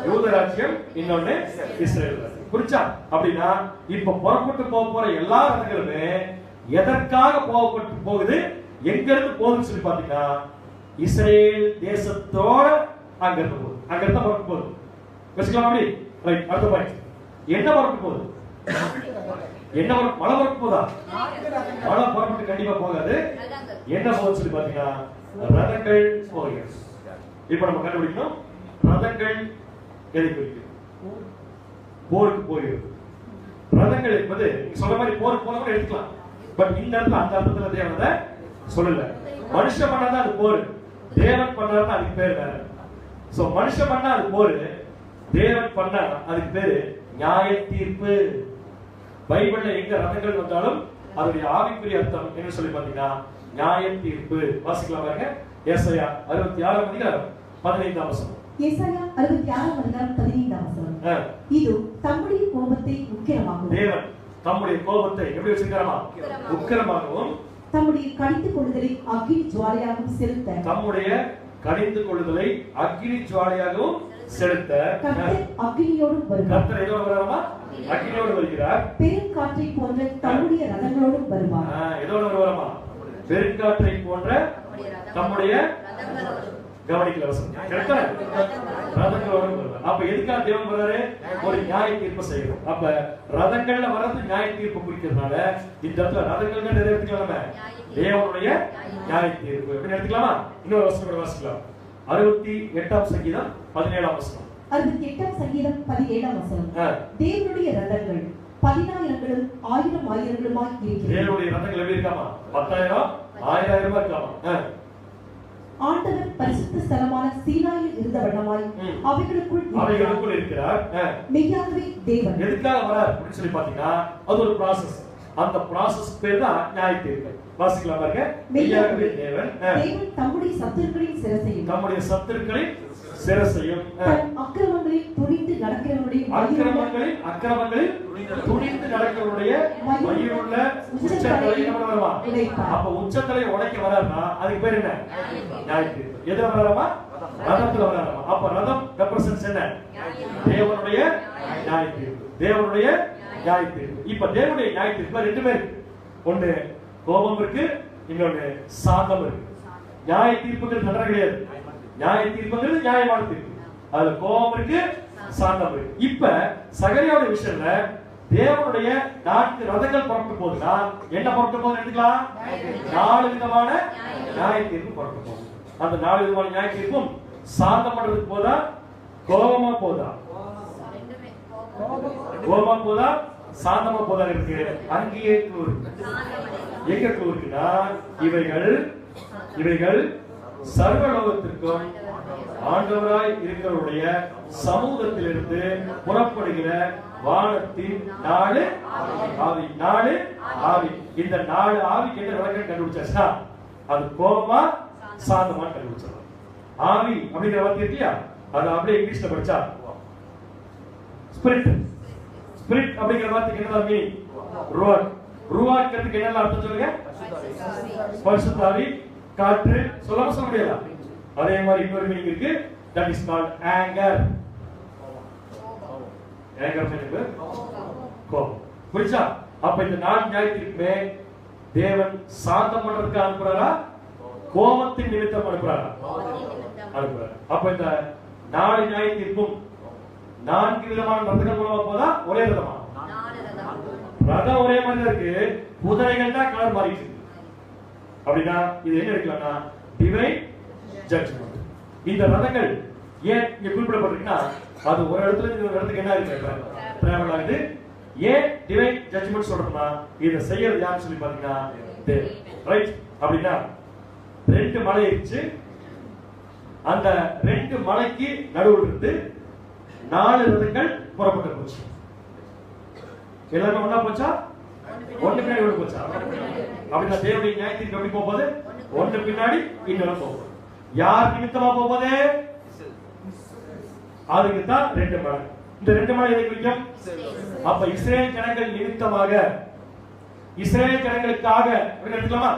யூத ராஜ்யம், இன்னொன்னு இஸ்ரேல் ராஜ்யம். புரிஞ்சா? அப்படின்னா இப்ப புறப்பட்டு போற எல்லா ரதங்களுமே எதற்காக போகுது, எங்க இருந்து போகுதுன்னு சொல்லி பாத்தீங்கன்னா, இஸ்ரேல் தேசத்தோட அங்க இருந்து போகுது. அங்க இருந்து புறப்பட்டு போகுது. வச்சுக்கலாம் அப்படி. ரைட். அடுத்த பாயிண்ட். என்ன புறப்பட்டு போகுது? என்ன மழை புறப்பட்டு போதா? மழை புறப்பட்டு கண்டிப்பா போகாது. என்ன போகுதுன்னு சொல்லி பாத்தீங்கன்னா, ரதங்கள் போகிறது. இப்ப நம்ம கண்டுபிடிக்கணும், ரதங்கள் எதை குறிக்கிறது? போருக்கு போகிறது. ரதங்கள் என்பது சொல்ற மாதிரி போருக்கு போனவங்க எடுத்துக்கலாம். பட் இந்த இடத்துல அந்த அர்த்தத்துல தேவனை சொல்லல. மனுஷன் பண்ணாதான் அது போர், தேவன் பண்ணாருன்னா அதுக்கு பேர் வேற. சோ மனுஷன் பண்ணா அது போர், தேவன் பண்ணா அதுக்கு பேரு நியாய தீர்ப்பு. பைபிள்ல எங்க ரதங்கள் வந்தாலும் அதனுடைய ஆவிக்குரிய அர்த்தம் என்ன சொல்லி பாத்தீங்கன்னா, நியாய தீர்ப்பு. வாசிக்கலாம் பாருங்க. ஏசாயா 66 அதிகாரம் 15ஆம் வசனம். ஏசாயா 66 அதிகாரம் 15ஆம் வசனம். இது தம்முடைய கோபத்தை உக்கிரமாகவும், தேவன் தம்முடைய கோபத்தை எப்படி வச்சிருக்காரமா? உக்கிரமாகவும், தம்முடைய கடிந்து கொள்ளுதலை அக்கினி ஜுவாலையாகவும் செலுத்த, தம்முடைய கடிந்து கொள்ளுதலை அக்கினி ஜுவாலையாகவும் செலுத்த, கர்த்தர் அக்கினியோடும் வருவார். கர்த்தர் எதோடு வராமா? அக்கினியோடு வருகிறார். பெருங்காற்றை போன்ற தம்முடைய ரதங்களோடும் வருவார். எதோடு வருவாரமா? பெருங்காற்றை போன்ற தம்முடைய கவனிக்கல வசனம். கரெக்டா? ரதங்களோடு வருவார். அப்ப எதுக்காக தேவன் வர்றாரு? ஒரு நியாய தீர்ப்பு செய்யணும். அப்ப ரதங்கள்ல வர்றது நியாய தீர்ப்பு குறிக்கிறதுனால இந்த இடத்துல ரதங்கள்ல எதை எடுத்துக்கலாமா? தேவனுடைய நியாய தீர்ப்பு. எப்படி எடுத்துக்கலாமா? இன்னொரு வசனம் கூட வாசிக்கலாம். 68ஆம் சங்கீதம் 17ஆம் வசனம். 68ஆம் சங்கீதம் 17ஆம் வசனம். தேவனுடைய ரதங்கள் 10,000களும் 1000,000களுமாய் இருக்கிறது. தேவனுடைய ரதங்கள் எப்படி இருக்காமா? 10,000 1000 இருக்காமா? ஆண்டவர் பரிசுத்த ஸ்தலமான சீனாயில் இருந்த வண்ணமாய் அவைகளுக்குள் இருக்கிறார். மெய்யாகவே தேவன் எதுக்காக வரார் அப்படின்னு சொல்லி பாத்தீங்கன்னா, அது ஒரு process. அந்த process பேர் தான் நியாய தீர்ப்பு. வாசிக்கலாம் பாருங்க. மெய்யாகவே தேவன் தம்முடைய சத்துருக்களின் சிரசையும், தம்முடைய சத்துருக்களின் சிரசையும், அக்கிரமங்களில் துணிந்து நடக்கிறவருடைய அக்கிரமங்களில் துணிந்து நடக்கிறவருடைய மயிருள்ள உச்சத்தலை என்ன வருமா? அப்ப உச்சத்தலை உடைக்க வராருன்னா அதுக்கு பேர் என்ன? நியாய தீர்ப்பு. எதுல வராமா? ரதத்துல வராமா? அப்ப ரதம் ரெப்ரசன்ட்ஸ் என்ன? தேவனுடைய நியாய தீர்ப்பு. தேவனுடைய நியாய தீர்ப்பு. இப்ப தேவனுடைய நியாய தீர்ப்புல 2 பேர் இருக்கு. ஒண்ணு கோபம் இருக்கு, இன்னொன்னு சாந்தம் இருக்கு. நியாய தீர்ப்புகள் தண்டனை கிடையாது. நியாய தீர்ப்புங்கிறது நியாயமான தீர்ப்பு. அதுல கோபம் இருக்கு, சாந்தம் இருக்கு. இப்ப சகரியாவுடைய விஷயத்துல தேவனுடைய 4 ரதங்கள் புறப்பட்டு போகுதுன்னா என்ன புறப்பட்டு போகுதுன்னு எடுத்துக்கலாம்? 4 விதமான நியாய தீர்ப்பு புறப்பட்டு போகுது. அந்த 4 விதமான நியாய தீர்ப்பும் சாந்தம் பண்றதுக்கு போதா, கோபமா போதா? கோபமா போதா, சாந்தமா போதா இருக்கு. அங்கேயே கூறு. எங்க கூறுக்குன்னா, இவைகள் சர்வலோகத்திற்கும் ஆண்டவராய் இருக்கிறவருடைய சமூகத்திலிருந்து புறப்படுகிற வானத்தின் 4 ஆவி. 4 ஆவி. இந்த 4 ஆவிக்கு என்ன விளக்கம் கண்டுபிடிச்சாச்சா? அது கோபமா சாந்தமா கண்டுபிடிச்சோம். ஆவி அப்படிங்கிற வார்த்தை இருக்கியா, அது அப்படியே இங்கிலீஷ்ல படிச்சா ஸ்பிரிட். ஸ்பிரிட் அப்படிங்கிற வார்த்தைக்கு என்ன மீனிங்? ருவாக். ருவாக்ங்கிறதுக்கு என்ன அர்த்தம் சொல்லுங்க? பரிசுத்த ஆவி, காற்று. சொல்ல முடியல. அதே மாதிரி இன்னொரு மீனிங் இருக்கு. That is called anger. Anger meaning கோபம். புரியுதா? அப்ப இந்த 4 நியாயத்திற்குமே தேவன் சாந்தம் பண்றதுக்கு அனுப்புறாரா, கோபத்தின் நிமித்தம் அனுப்புறாரா? அனுப்புறாரு. அப்ப இந்த 4 நியாயத்திற்கும் 4 விதமான ரதங்கள் மூலமா போதா, ஒரே ரதமா? ரதம் ஒரே மாதிரி தான் இருக்கு, குதிரைகள் தான் கலர் மாறிட்டு இருக்கு. அப்படின்னா இது என்ன இருக்கலாம்னா டிவைன் ஜட்ஜ்மெண்ட். இந்த ரதங்கள் ஏன் இங்க குறிப்பிடப்பட்டிருக்குன்னா அது ஒரு இடத்துல இருந்து ஒரு இடத்துக்கு என்ன இருக்கு டிராவல் ஆகுது. ஏன் டிவைன் ஜட்ஜ்மெண்ட் சொல்றோம்னா இதை செய்யறது யாருன்னு சொல்லி பாத்தீங்கன்னா தேவன். ரைட்? அப்படின்னா ரெண்டு மலை இருந்துச்சு, அந்த ரெண்டு மலைக்கு நடுவில் இருந்து 4 ரதங்கள் புறப்பட்டு போச்சு. எல்லாரும் ஒண்ணா போச்சா? ஒண்ணு பின்னாடி ஒண்ணு போச்சா? அப்படின்னா தேவனுடைய நியாயத்திற்கு எப்படி போகுது? ஒண்ணு பின்னாடி இன்னொரு போகுது. யார் நிமித்தமா போகுது? அதுக்கு தான் 2 மலை. இந்த 2 மலை எதை குறிக்கும்? அப்ப இஸ்ரேல் ஜனங்கள் நிமித்தமாக, இஸ்ரேல் ஜனங்களுக்காக எடுத்துக்கலாமா?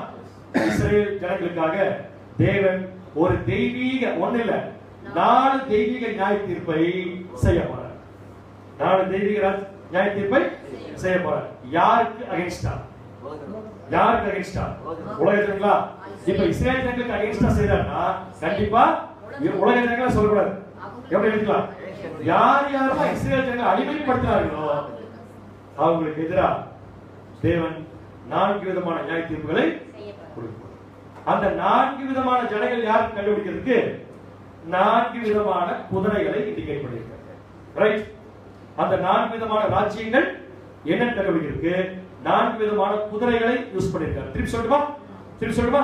இஸ்ரேல் ஜனங்களுக்காக தேவன் ஒரு தெய்வீக, ஒண்ணு இல்ல 4 தெய்வீக நியாய தீர்ப்பை செய்ய போறார். 4 தெய்வீக நியாய தீர்ப்பை செய்ய போறார். யாருக்கு அகைன்ஸ்டா? யாருக்கு அகைன்ஸ்டா? உலக ஜனங்களா? இப்ப இஸ்ரேல் ஜனங்களுக்கு அகைன்ஸ்டா செய்யறாருன்னா கண்டிப்பா உலக ஜனங்களா சொல்லக்கூடாது. எப்படி எடுக்கலாம்? யார் யாரெல்லாம் இஸ்ரேல் ஜனங்களை அடிமைப்படுத்துறார்களோ அவங்களுக்கு எதிராக தேவன் 4 விதமான நியாய தீர்ப்புகளை கொடுப்பார். அந்த 4 விதமான ஜனங்கள் யாருக்கு கண்டுபிடிக்கிறதுக்கு 4 விதமான குதிரைகளை இண்டிகேட் பண்ணியிருக்காங்க. ரைட்? அந்த 4 விதமான ராஜ்யங்கள் என்னன்னு கண்டுபிடிக்கிறதுக்கு 4 விதமான குதிரைகளை யூஸ் பண்ணியிருக்காங்க. திருப்பி சொல்லட்டுமா?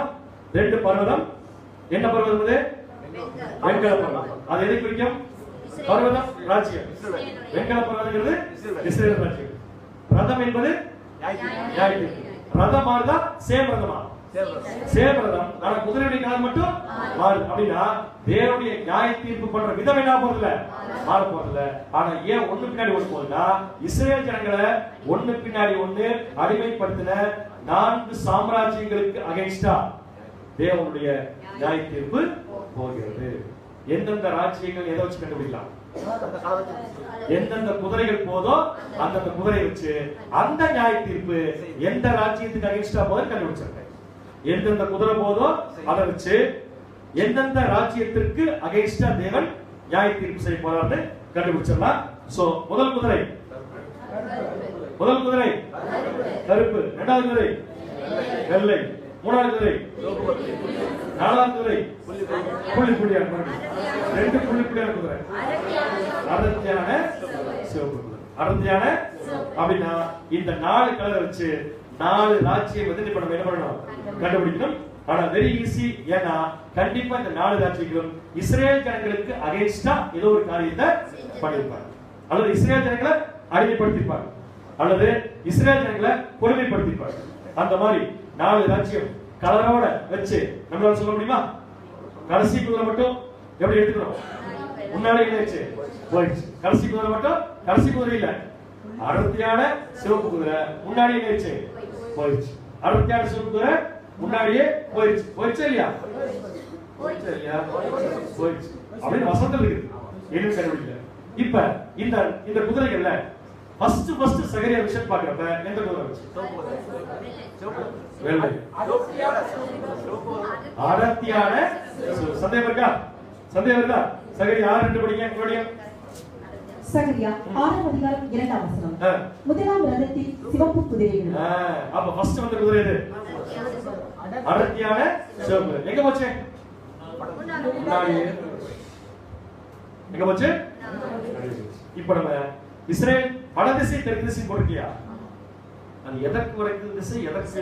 2 பர்வதம். என்ன பர்வதம் அது? வெண்கல பர்வதம். அது எதை குறிக்கும்? பர்வதம் ராஜ்யம். வெண்கல பர்வதம்ங்கிறது இஸ்ரேல் ராஜ்யம். ரதம் என்பது நியாய தீர்ப்பு. ரதம் மாறுதா? சேம் ரதமா? சேம் ரதம். ஆனா குதிரையுடைய கலர் மட்டும் மாறுது. அப்படின்னா தேவனுடைய நியாய தீர்ப்பு பண்ற விதம் என்ன போறதில்ல, மாற போறதில்ல. ஆனா ஏன் ஒண்ணு பின்னாடி ஒண்ணு போகுதுன்னா இஸ்ரேல் ஜனங்களை ஒண்ணு பின்னாடி ஒண்ணு அடிமைப்படுத்தின 4 சாம்ராஜ்யங்களுக்கு அகைன்ஸ்டா தேவனுடைய நியாய தீர்ப்பு போகிறது. எந்தெந்த ராஜ்யங்கள் எதை வச்சு கண்டுபிடிக்கலாம்? எந்தெந்த குதிரைகள் போதோ அந்தந்த குதிரை வச்சு அந்த நியாய தீர்ப்பு எந்த ராஜ்யத்துக்கு அகைன்ஸ்டா போகுது கண்டுபிடிச்சிருக்கேன். எந்தெந்த குதிரை போதோ அதை வச்சு எந்தெந்த ராஜ்யத்திற்கு அகைன்ஸ்டா தேவன் நியாய தீர்ப்பு செய்ய போறாருன்னு கண்டுபிடிச்சிடலாம். சோ முதல் குதிரை கருப்பு, இரண்டாவது குதிரை வெள்ளை, மூணாவது குதிரை, நாலாவது குதிரை புள்ளிப்புள்ளியான, 2 புள்ளிப்புள்ளியான குதிரை அடர்த்தியான சிவப்பு குதிரை. அடர்த்தியான அப்படின்னா இந்த 4 கலரை வச்சு 4 ராஜ்யம் வந்து இப்ப நம்ம என்ன பண்ணணும்? கண்டுபிடிக்கணும். ஆனா வெரி ஈஸி. ஏன்னா கண்டிப்பா இந்த 4 ராஜ்யங்களும் இஸ்ரேல் ஜனங்களுக்கு அகைன்ஸ்டா ஏதோ ஒரு காரியத்தை பண்ணிருப்பாங்க. அல்லது இஸ்ரேல் ஜனங்களை அடிமைப்படுத்திருப்பாங்க, அல்லது இஸ்ரேல் ஜனங்களை கொடுமைப்படுத்திருப்பாங்க. அந்த மாதிரி 4 ராஜ்யம் கலரோட வச்சு நம்மளால சொல்ல முடியுமா? கடைசி குதிரை மட்டும் எப்படி எடுத்துக்கணும்? முன்னாடி இல்லைச்சு போயிடுச்சு. கடைசி குதிரை மட்டும், கடைசி குதிரை இல்ல, அடர்த்தியான சிவப்பு குதிரை முன்னாடி இல்லைச்சு போயிடுச்சு. அடர்த்தியான சிவப்பு குதிரை முன்னாடியே போயிடுச்சு. போயிடுச்சா இல்லையா? போயிடுச்சு அப்படின்னு வசந்தம் இருக்கு. என்ன கண்டுபிடிக்கல. இப்ப இந்த குதிரைகள்ல ஃபர்ஸ்ட் சகரியா விஷயம் பாக்குறப்ப எந்த குதிரை வச்சு? வெள்ளை. அடர்த்தியான. சந்தேகம் இருக்கா? சகரியா 6:2 படிங்க. சகரியா 6ஆம் அதிகாரம் 2ஆம் வசனம். முதலாம் ரதத்தில் சிவப்பு குதிரைகள். அப்ப ஃபர்ஸ்ட் வந்த குதிரை எது? அடர்த்தியான சிவப்பு. எங்க போச்சு? முன்னாடி. எங்க போச்சு? இப்ப நம்ம இஸ்ரேல் வடதிசை தெற்கு திசை போட்டியா? அது எதற்கு வடக்கு திசை, எதற்கு?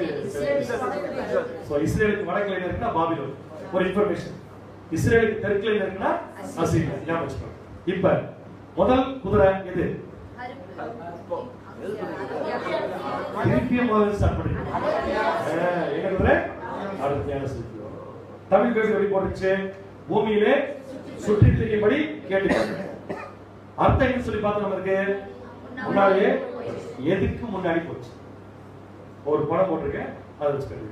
சோ இஸ்ரேலுக்கு வடக்குல என்ன இருக்குன்னா பாபிலோன். ஒரு இன்ஃபர்மேஷன். இஸ்ரேலுக்கு தெற்குல என்ன இருக்குன்னா அசீரியா. ஞாபகம் வச்சுக்கோங்க. இப்ப முதல் குதிரை எது? திருப்பியும் முதல்ல ஸ்டார்ட் பண்ணிருக்கோம். என்ன குதிரை? அடர்த்தியான சிவப்பு. தமிழ் பேர் எப்படி போட்டுச்சு? பூமியிலே சுற்றி திரியும்படி கேட்டுக்கொண்டு. அர்த்தம் என்ன சொல்லி பார்த்தோம்? நமக்கு முன்னாடியே எதுக்கு முன்னாடி போச்சு? ஒரு படம் போட்டிருக்கேன், அதை வச்சுக்கோங்க.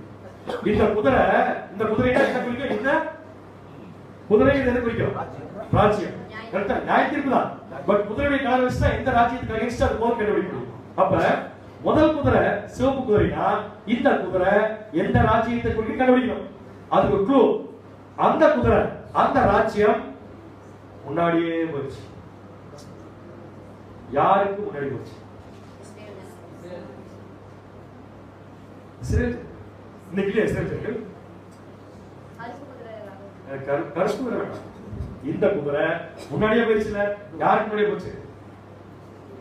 இந்த குதிரை என்ன குறிக்கும்? இந்த குதிரை எதை குறிக்கும்? ராஜ்யம். கரெக்டா? நியாய தீர்ப்பு தான். பட் குதிரையுடைய கலர் வச்சு எந்த ராஜ்யத்துக்கு அகைன்ஸ்டா அது போர் கண்டுபிடிக்கும். அப்ப முதல் குதிரை சிவப்பு குதிரைனா இந்த குதிரை எந்த ராஜ்யத்தை குறிக்கும் கண்டுபிடிக்கணும். அதுக்கு க்ளூ அந்த குதிரை, அந்த ராஜ்யம் முன்னாடியே போச்சு. யாருக்கு முன்னாடி போச்சு? இஸ்ரேல் இன்னைக்கு இல்லையா இஸ்ரேல் ஜனங்கள்? கருப்பு குதிரை வேண்டாம். இந்த குதிரை முன்னாடியே போயிடுச்சுல. யாருக்கு முன்னாடியே போச்சு?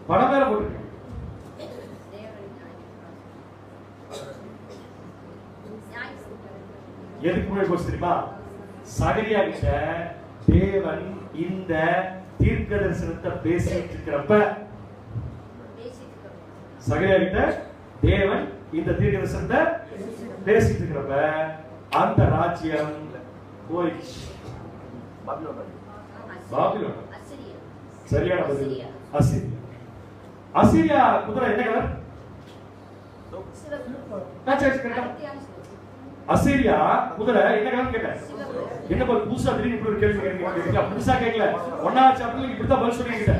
படம் மேல போட்டுருக்கு. எதுக்கு முன்னாடி போச்சு தெரியுமா? சகரியா கிட்ட தேவன் இந்த தீர்க்க தரிசனத்தை பேசிட்டு இருக்கிறப்ப, சகரியா கிட்ட தேவன் இந்த தீர்க்க தரிசனத்தை பேசிட்டு இருக்கிறப்ப அந்த ராஜ்யம் போயிடுச்சு. பாபிலோன். சரியான பதில் அசீரியா. அசீரியா குதிரை என்ன கலர்? அசீரியா குதிரை என்ன கலர் கேட்டேன். என்ன ஒரு புதுசா திடீர்னு இப்படி ஒரு கேள்வி கேட்கறீங்க? புதுசா கேட்கல. ஒன்னாவது சாப்டர்ல இப்படிதான் பதில் சொல்லிக்கிட்ட.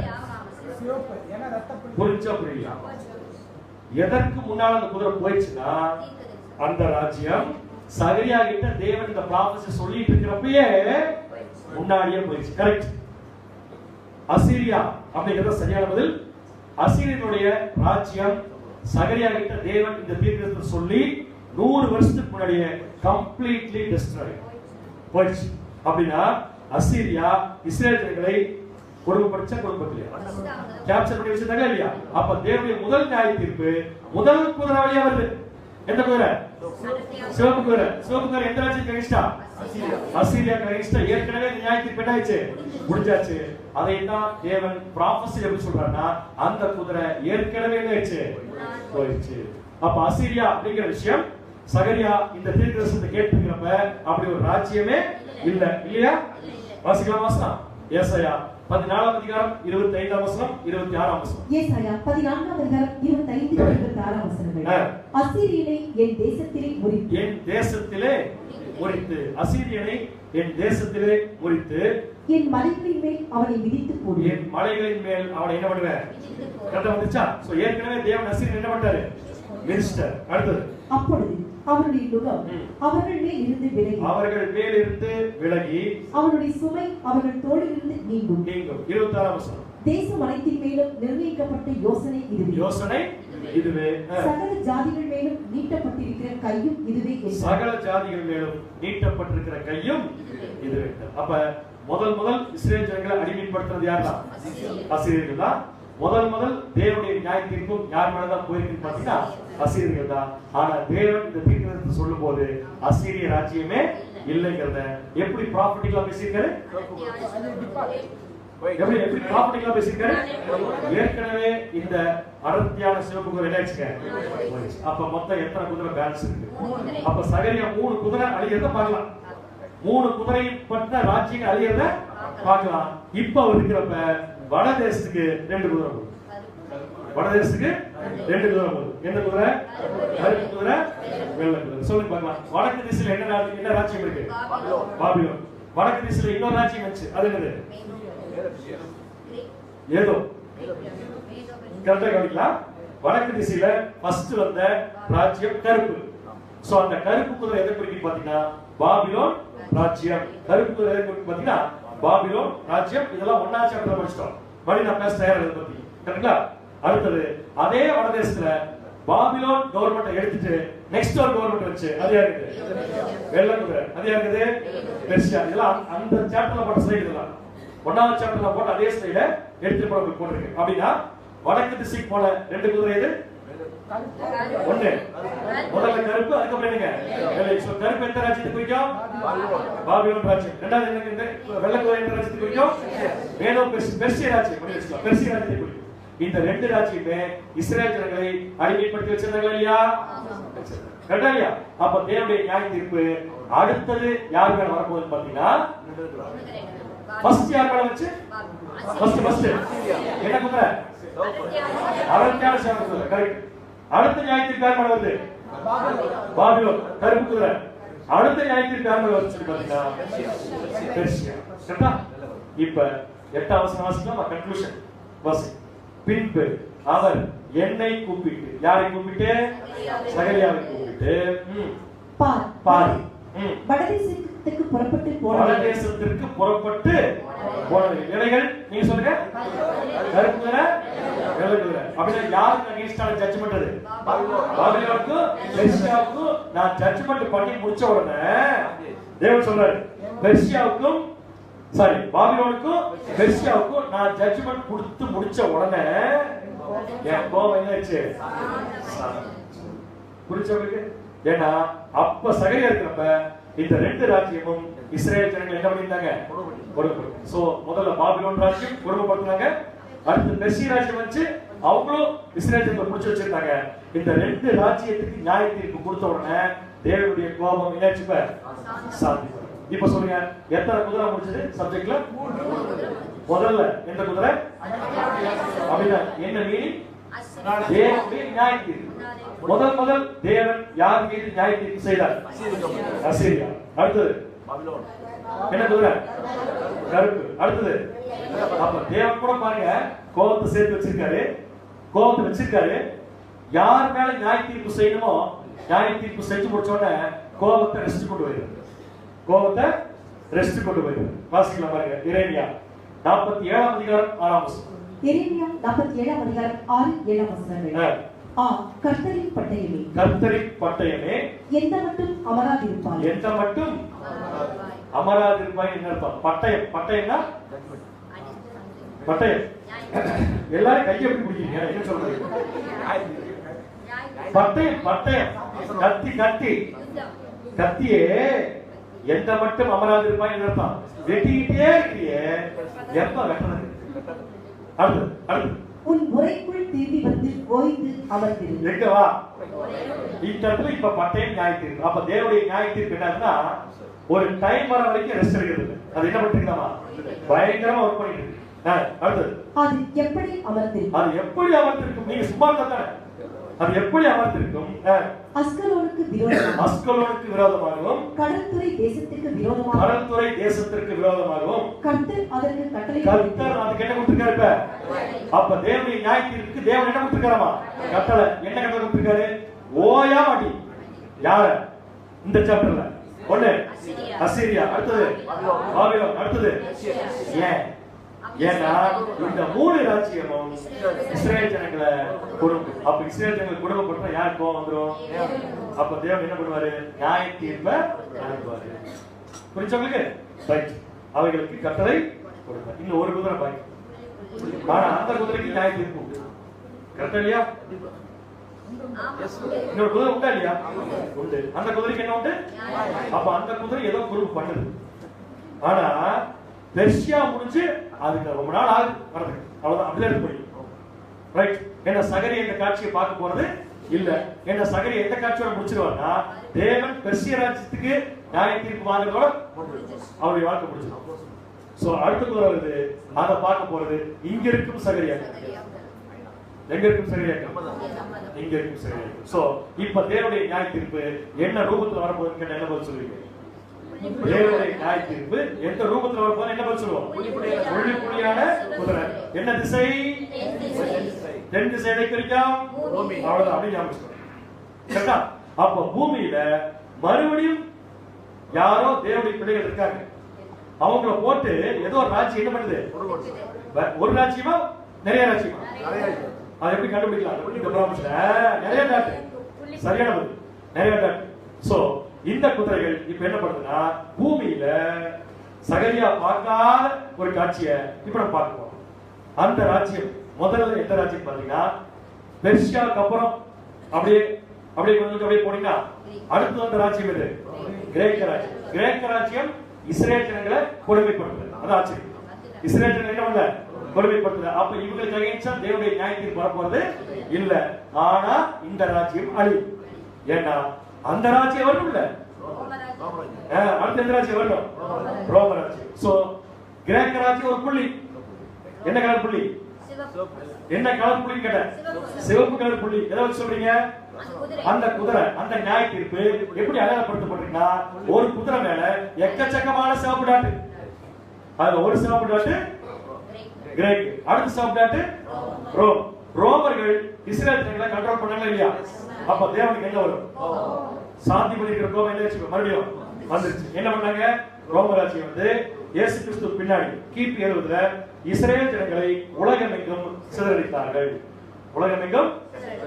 புரிஞ்சா புரியல? எதற்கு முன்னால அந்த குதிரை போயிடுச்சுன்னா அந்த ராஜ்யம் சகரியா கிட்ட தேவன் இந்த ப்ராபஸை சொல்லிட்டு இருக்கிறப்பயே முன்னாடியே போயிடுச்சு. கரெக்ட். அசீரியா அப்படிங்கறது சரியான பதில். அசீரியனுடைய ராஜ்யம் சகரியா கிட்ட தேவன் இந்த தீர்க்கதரிசனத்தை சொல்லி 100 வருஷத்துக்கு முன்னாடியே கம்ப்ளீட்லி டெஸ்ட்ராய் போயிடுச்சு. அப்படின்னா அசீரியா இஸ்ரேல் ஜனங்களை கொடுமைப்படுத்தலையா? கேப்சர் பண்ணி வச்சிருந்தாங்க இல்லையா? அப்ப தேவனுடைய முதல் நியாய தீர்ப்பு முதல் குதிரை வழியா வருது. எந்த குதிரை? சிவப்பு குதிரை. சிவப்பு குதிரை எந்த ராஜ்யம் கனிஷ்டா? அசீரியா கனிஷ்டா. ஏற்கனவே நியாய தீர்ப்பு என்ன ஆயிடுச்சு? முடிஞ்சாச்சு. அதை தான் தேவன் ப்ராபஸி எப்படி சொல்றாருன்னா அந்த குதிரை ஏற்கனவே என்ன ஆயிடுச்சு? போயிடுச்சு. அப்ப அசீரியா அப்படிங்கிற விஷயம் சகரியா இந்த தீர்க்கதரிசனத்தை கேட்டிருக்கிறப்ப அப்படி ஒரு ராஜ்யமே இல்ல. இல்லையா? வாசிக்கலாம். வாசனம் ஏசாயா 14 அதிகாரம் 25 வசனம் 26 வசனம். ஏசாயா 14 அதிகாரம் 25 26 வசனங்கள். அசீரியனை என் தேசத்திலே முறித்து. என் தேசத்திலே முறித்து. அசீரியனை என் தேசத்திலே முறித்து. என் மலைகளின் மேல் அவனை மிதித்து போடு. என் மலைகளின் மேல் அவனை என்ன பண்ணுவேன்? கரெக்ட்டா வந்துச்சா? சோ ஏற்கனவே தேவன் அசீரியன் என்ன பண்ணாரு? மினிஸ்டர். அடுத்து அப்பொழுது அவருடைய நுகம் அவர்கள் மேல் இருந்து விலகி. அவர்கள் மேல் இருந்து விலகி. அவருடைய சுமை அவர்கள் தோளிலிருந்து நீங்கும். 26 வசனம். தேசம் அனைத்தின் மேலும் நிர்ணயிக்கப்பட்ட யோசனை இதுவே. யோசனை இதுவே. சகல ஜாதிகள் மேலும் நீட்டப்பட்டிருக்கிற கையும் இதுவே. சகல ஜாதிகள் மேலும் நீட்டப்பட்டிருக்கிற கையும் இதுவே. அப்ப முதல் இஸ்ரேல் ஜனங்களை அடிமைப்படுத்துறது யாருதான்? அசீரியர்கள் தான். முதல் தேவனுடைய நியாய தீர்ப்பும் யார் மேலதான் போயிருக்குன்னு பாத்தீங்கன்னா அசீரியர்கள் தான். ஆனா தேவன் இந்த தீர்க்கதரிசனத்தை சொல்லும் போது அசீரிய ராஜ்யமே இல்லைங்கிறத எப்படி ப்ராஃபிட்டிக்கலா பேசியிருக்காரு? எப்படி ப்ராஃபிட்டிக்கலா பேசியிருக்காரு? ஏற்கனவே இந்த அடர்த்தியான சிவப்பு குதிரை என்னாச்சுங்க? அப்ப மொத்தம் எத்தனை குதிரை பேலன்ஸ் இருக்கு? அப்ப சகரியா 3 குதிரை அழியறத பார்க்கலாம். 3 குதிரை பட்ட ராஜ்யங்கள் அழியறத பார்க்கலாம். இப்ப இருக்கிறப்ப வடதேசத்துக்கு 2 குதிரை போகுது. வடதேசத்துக்கு 2 குதிரை போகுது. என்ன குதிரை? கருப்பு குதிரை, வெள்ளை குதிரை. சொல்லுங்க பார்க்கலாம். வடக்கு திசையில என்ன ராஜ்யம் இருக்கு? பாபிலோன். வடக்கு திசையில இன்னொரு ராஜ்யம் வந்துச்சு. அது என்னது? ஏதோ. கரெக்டா கவனிக்கலாம். வடக்கு திசையில ஃபர்ஸ்ட் வந்த ராஜ்யம் கருப்பு. சோ அந்த கருப்பு குதிரை எதை குறிக்குது பாத்தீங்கன்னா பாபிலோன் ராஜ்யம். கருப்பு குதிரை எதை குறிக்குது பாத்தீங்கன்னா பாபிலோன் ராஜ்யம். இதெல்லாம் ஒண்ணா சாப்டர்ல படிச்சிட்டோம். மறுபடியும் நான் பேச தயாரா இதை பத்தி. கரெக்ட்டா? அடுத்தது அதே வடதேசத்துல பாபிலோன் கவர்மெண்ட் எடுத்துட்டு நெக்ஸ்ட் ஒரு கவர்மெண்ட் வச்சு அது யாருக்கு? வெள்ளை குதிரை. அது யாருக்கு? பெர்சியா. இதெல்லாம் அந்த சாப்டர்ல போட்ட ஸ்லைடு. இதெல்லாம் ஒன்னாவது சாப்டர்ல போட்ட அதே ஸ்லைட எடுத்து போட்டிருக்கு. அப்படின்னா வடக்கு திசைக்கு போன 2 குதிரை எது? ஒண்ணு முதல்ல கருப்பு, அதுக்கப்புறம் என்னங்க? வெள்ளை. சோ கருப்பு எந்த ராஜ்யத்தை குறிக்கும்? பாபிலோன் ராஜ்யம். இரண்டாவது என்ன? வெள்ளை குதிரை எந்த ராஜ்யத்தை குறிக்கும்? மேதோ பெர்சியா ராஜ்யம். பெர்சியா ராஜ்யத்தை குறிக்கும். இந்த 2 ராஜ்யமே இஸ்ரேல் ஜனங்களை அடிமைப்படுத்தி வச்சிருந்தாங்களா இல்லையா? கரெக்டா இல்லையா? அப்ப தேவனுடைய நியாய தீர்ப்பு அடுத்தது யார் மேல வரப்போகுதுன்னு பாத்தீங்கன்னா ஃபர்ஸ்ட் யார் மேல வச்சு? ஃபர்ஸ்ட் என்ன குதிரை? அடர்த்தியான சிவப்பு குதிரை. கரெக்ட். அடுத்த நியாய தீர்ப்பு யார் மேல வருது? பாபிலோன் கருப்பு குதிரை. அடுத்த நியாய தீர்ப்பு யார் மேல வருது பாத்தீங்கன்னா பெர்சியா. கரெக்டா? இப்ப 8வது வசனம் வாசிக்கலாம். கன்க்ளூஷன் வாசி. பின்பு அவர் என்னை கூப்பிட்டு, யாரை கூப்பிட்டு? சகரியாவை கூப்பிட்டு, பார், வடதேசத்துக்கு தேசத்துக்கு புறப்பட்டு வட போனவர்கள் தேசத்திற்கு புறப்பட்டு போனவர்கள். இவைகள் நீங்க சொல்லுங்க, கருப்பு குதிரை, வெள்ளை குதிரை. அப்படின்னா யாருக்கு அகைன்ஸ்டான ஜட்ஜ்மெண்ட் அது? பாபிலோனுக்கும் பெர்சியாவுக்கும் நான் ஜட்ஜ்மெண்ட் பண்ணி முடிச்ச உடனே தேவன் சொல்றாரு, பெர்சியாவுக்கும் பாபிலோனுக்கும் பெர்சியாவுக்கும் நான் ஜட்ஜ்மெண்ட் கொடுத்து முடிச்ச உடனே என் கோபம் என்ன ஆச்சு? புரிச்சவங்களுக்கு? ஏன்னா அப்ப சகையா இருக்கிறப்ப இந்த ரெண்டு ராஜ்யமும் இஸ்ரேல் ஜனங்கள் என்ன பண்ணிருந்தாங்க? கொடுமைப்படுத்தி. சோ முதல்ல பாபிலோன் ராஜ்யம் கொடுமைப்படுத்தினாங்க, அடுத்து பெர்சியா ராஜ்யம் வந்து அவங்களும் இஸ்ரேல் ஜனங்களை புடிச்சு வச்சிருந்தாங்க. இந்த ரெண்டு ராஜ்யத்துக்கு நியாய தீர்ப்பு கொடுத்த உடனே தேவனுடைய கோபம் என்னாச்சு? சாந்தி. இப்ப சொல்லுங்க, எத்தனை குதிரை முடிச்சது சப்ஜெக்ட்ல? முதல்ல எந்த குதிரை அப்படின்னா என்ன மீனிங்? தேவனுடைய நியாய தீர்ப்பு. முதல் தேவன் யார் மீது நியாய தீர்ப்பு செய்தார்? அசீரியா. அடுத்தது என்ன குதிரை? கருப்பு. அடுத்தது அப்ப தேவன் கூட பாருங்க கோபத்தை சேர்த்து வச்சிருக்காரு. கோபத்தை வச்சிருக்காரு. யார் மேல நியாய தீர்ப்பு செய்யணுமோ நியாய தீர்ப்பு செஞ்சு முடிச்ச உடனே கோபத்தை ரெஸ்ட் கொண்டு போயிரு. கோபத்தை ரெஸ்ட் கொண்டு போயிரு. வாசிக்கலாம் பாருங்க, எரேமியா 47ஆம் அதிகாரம் 6ஆம் வசனம். எரேமியா 47ஆம் அதிகாரம் 6-7 வசனங்கள். கர்த்தரின் பட்டயமே, கர்த்தரின் பட்டயமே, எந்த மட்டும் அமராதிருப்பாய், எந்த மட்டும் அமராதிருப்பாய். என்ன அர்த்தம்? பட்டயம், பட்டயம்னா பட்டயம். எல்லாரும் கையை எப்படி பிடிக்கிறீங்க? என்ன சொல்றீங்க? பட்டயம், பட்டயம், கத்தி, கத்தி, கத்தியே எந்த மட்டும் அமராதிருப்பாய் அர்த்தம். வெட்டிக்கிட்டே இருக்கிறியே, எப்ப வெட்டுறது? அடுத்து அடுத்து உன் முறைக்குள் திரும்பி வந்து ஓய்ந்து அமர்ந்திரு. எங்க வா? இந்த இடத்துல இப்ப பட்டயம் நியாய தீர்ப்பு. அப்ப தேவனுடைய நியாய தீர்ப்பு என்னன்னா, ஒரு டைம் வர வரைக்கும் ரெஸ்ட் எடுக்கிறது. அது என்ன பண்ணிருக்கலாமா? பயங்கரமா ஒர்க் பண்ணிட்டு இருக்கு. அடுத்து அது எப்படி அமர்ந்திருக்கும்? அது எப்படி அமர்ந்திருக்கும்? நீங்க சும்மா தானே. அது எப்படி அமர்ந்திருக்கும்? அஸ்கலோனுக்கு விரோதமாகவும், அஸ்கலோனுக்கு விரோதமாகவும், கடற்துறை தேசத்துக்கு விரோதமாகவும், கடற்துறை தேசத்திற்கு விரோதமாகவும் கர்த்தர் அதற்கு கட்டளை, கர்த்தர் அதுக்கு என்ன கொடுத்திருக்காரு? இப்ப அப்ப தேவனுடைய நியாய தீர்ப்புக்கு தேவன் என்ன கொடுத்திருக்காராமா? கட்டளை. என்ன கட்டளை கொடுத்திருக்காரு? ஓயா அடி. யார? இந்த சாப்டர்ல ஒண்ணு அசீரியா, அடுத்தது பாபிலோன், அடுத்தது ஏன்? ஏன்னா இந்த மூணு ராஜ்யமும் இஸ்ரேல் ஜனங்களை கொடுக்கும். அப்ப இஸ்ரேல் ஜனங்களை கொடுமைப்படுத்தா யார் கோவம் வந்துரும்? அப்ப தேவன் என்ன பண்ணுவாரு? நியாய தீர்ப்பை அனுப்புவாரு. புரிஞ்சவங்களுக்கு? ரைட். அவைகளுக்கு கட்டளை கொடுப்பார். இன்னும் ஒரு குதிரை பாக்கி. ஆனா அந்த குதிரைக்கு நியாய தீர்ப்பு உண்டு. கரெக்டா இல்லையா? இன்னொரு குதிரை உண்டா இல்லையா? உண்டு. அந்த குதிரைக்கு என்ன உண்டு? அப்ப அந்த குதிரை ஏதோ குரூப் பண்ணுது. ஆனா பெர்சியா முடிஞ்சு அதுக்கு ரொம்ப நாள் ஆகுது வரது. அவ்வளவுதான். அப்படியே போய் ரைட். என்ன சகரி இந்த காட்சியை பார்க்க போறது இல்ல. என்ன சகரி எந்த காட்சியோட முடிச்சிருவாருன்னா, தேவன் பெர்சியா ராஜ்யத்துக்கு நியாய தீர்ப்பு வாங்குறதோட அவருடைய வாழ்க்கை முடிச்சிடும். சோ அடுத்த குதிரை வருது, அதை பார்க்க போறது இங்க இருக்கும் சகரியா. எங்க இருக்கும் சகரியா? இங்க இருக்கும் சகரியா. சோ இப்ப தேவனுடைய நியாய தீர்ப்பு என்ன ரூபத்துல வரப்போகுதுன்னு என்ன பதில் சொல்லுவீங்க? தேவனுடைய நியாய தீர்ப்பு எந்த ரூபத்துல வரப்போகுது என்ன பதில் சொல்லுவோம்? புள்ளி புள்ளியான குதிரை. என்ன திசை? தென் திசையை குறிக்கும். அவ்வளவுதான். அப்படி ஞாபகம். கரெக்டா? அப்ப பூமியில மறுபடியும் யாரோ தேவனுடைய பிள்ளைகள் இருக்காங்க. அவங்கள போட்டு ஏதோ ஒரு ராஜ்யம் என்ன பண்ணுது? ஒரு ராஜ்யமா நிறைய ராஜ்யமா? அது எப்படி கண்டுபிடிக்கலாம்? இந்த ப்ராப்ளம்ல நிறைய டாட். சரியான பதில். நிறைய டாட். சோ இந்த குதிரைகள் இப்ப என்ன பண்ணுதுன்னா, பூமியில சகரியா பார்க்காத ஒரு காட்சியை இப்ப நம்ம பார்க்க போறோம். அந்த ராஜ்யம் முதல்ல எந்த ராஜ்யம் பாத்தீங்கன்னா, பெர்சியாவுக்கு அப்புறம் அப்படியே அப்படியே கொஞ்சம் அப்படியே போனீங்கன்னா அடுத்து வந்த ராஜ்யம் எது? கிரேக்க ராஜ்யம். கிரேக்க ராஜ்யம் இஸ்ரேல் ஜனங்களை கொடுமைப்படுத்துது. அது ஆச்சரியம். இஸ்ரேல் ஜனங்கள் என்ன பண்ணல? கொடுமைப்படுத்துது. அப்ப இவங்களுக்கு அகைன்ஸ்டா தேவனுடைய நியாய தீர்ப்பு வரப்போறது இல்ல. ஆனா இந்த ராஜ்யம் அழியும். ஏன்னா அந்த ராஜ்யம் வரணும் இல்ல. அடுத்த எந்த ராஜ்யம் வரணும்? ரோம ராஜ்யம். சோ கிரேக்க ராஜ்யம் ஒரு புள்ளி. என்ன கலர் புள்ளி? என்ன கலர் புள்ளி கேட்ட? சிவப்பு கலர் புள்ளி. எதை வச்சு சொல்றீங்க? அந்த குதிரை, அந்த நியாய தீர்ப்பு எப்படி அடையாளப்படுத்தப்பட்டிருக்குன்னா, ஒரு குதிரை மேல எக்கச்சக்கமான சிவப்பு டாட்டு. அதுல ஒரு சிவப்பு டாட்டு கிரேக், அடுத்த சிவப்பு டாட்டு ரோம். ரோமர்கள் இஸ்ரேல் ஜனங்களை கண்ட்ரோல் பண்ணாங்களா இல்லையா? அப்ப தேவனுக்கு என்ன வரும்? சாந்தி பண்ணிக்கிற கோபம் என்ன வச்சுக்கோ மறுபடியும் வந்துருச்சு. என்ன பண்ணாங்க? ரோமராட்சியம் வந்து இயேசு கிறிஸ்து பின்னாடி கிபி 70 இஸ்ரேல் ஜனங்களை உலகமெங்கும் சிதறடித்தார்கள். உலகமெங்கும்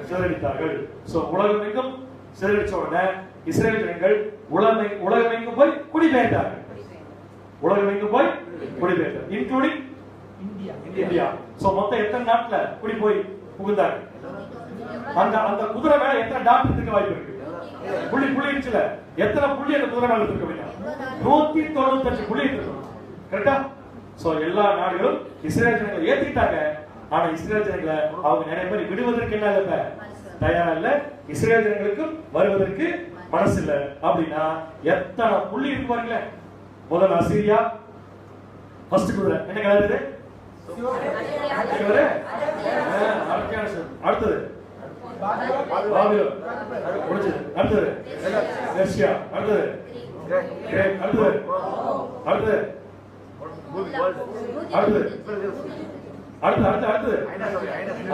சிதறடித்தார்கள். சோ உலகமெங்கும் சிதறடிச்ச உடனே இஸ்ரேல் ஜனங்கள் உலகமெங்கும் போய் குடிபெயர்ந்தார்கள். உலகமெங்கும் போய் குடிபெயர்ந்தார்கள், இன்க்ளூடிங் இந்தியா. சோ மொத்தம் எத்தனை நாட்டுல குடி போய் புகுந்தாங்க? அந்த அந்த குதிரை மேல எத்தனை டாட் இருக்க வாய்ப்பு இருக்கு? புள்ளி புள்ளி இருந்துச்சுல, எத்தனை புள்ளி அந்த குதிரை மேல இருக்கு? 195 புள்ளி இருக்கு. கரெக்டா? சோ எல்லா நாடுகளும் இஸ்ரேல் ஜனங்களை ஏத்திட்டாங்க. ஆனா இஸ்ரேல் ஜனங்களை அவங்க நிறைய பேர் விடுவதற்கு என்ன இல்ல, தயாரா இல்ல. இஸ்ரேல் ஜனங்களுக்கும் வருவதற்கு மனசு இல்ல. அப்படின்னா எத்தனை புள்ளி இருக்கு பாருங்க. முதல்ல அசீரியா ஃபர்ஸ்ட் குதிரை என்ன கலர் இது? அடுத்தது பாபிலோன், அடுத்தது பெர்சியா, அடுத்தது கிரேக், அடுத்தது அடுத்தது அடுத்தது அடுத்து அடுத்தது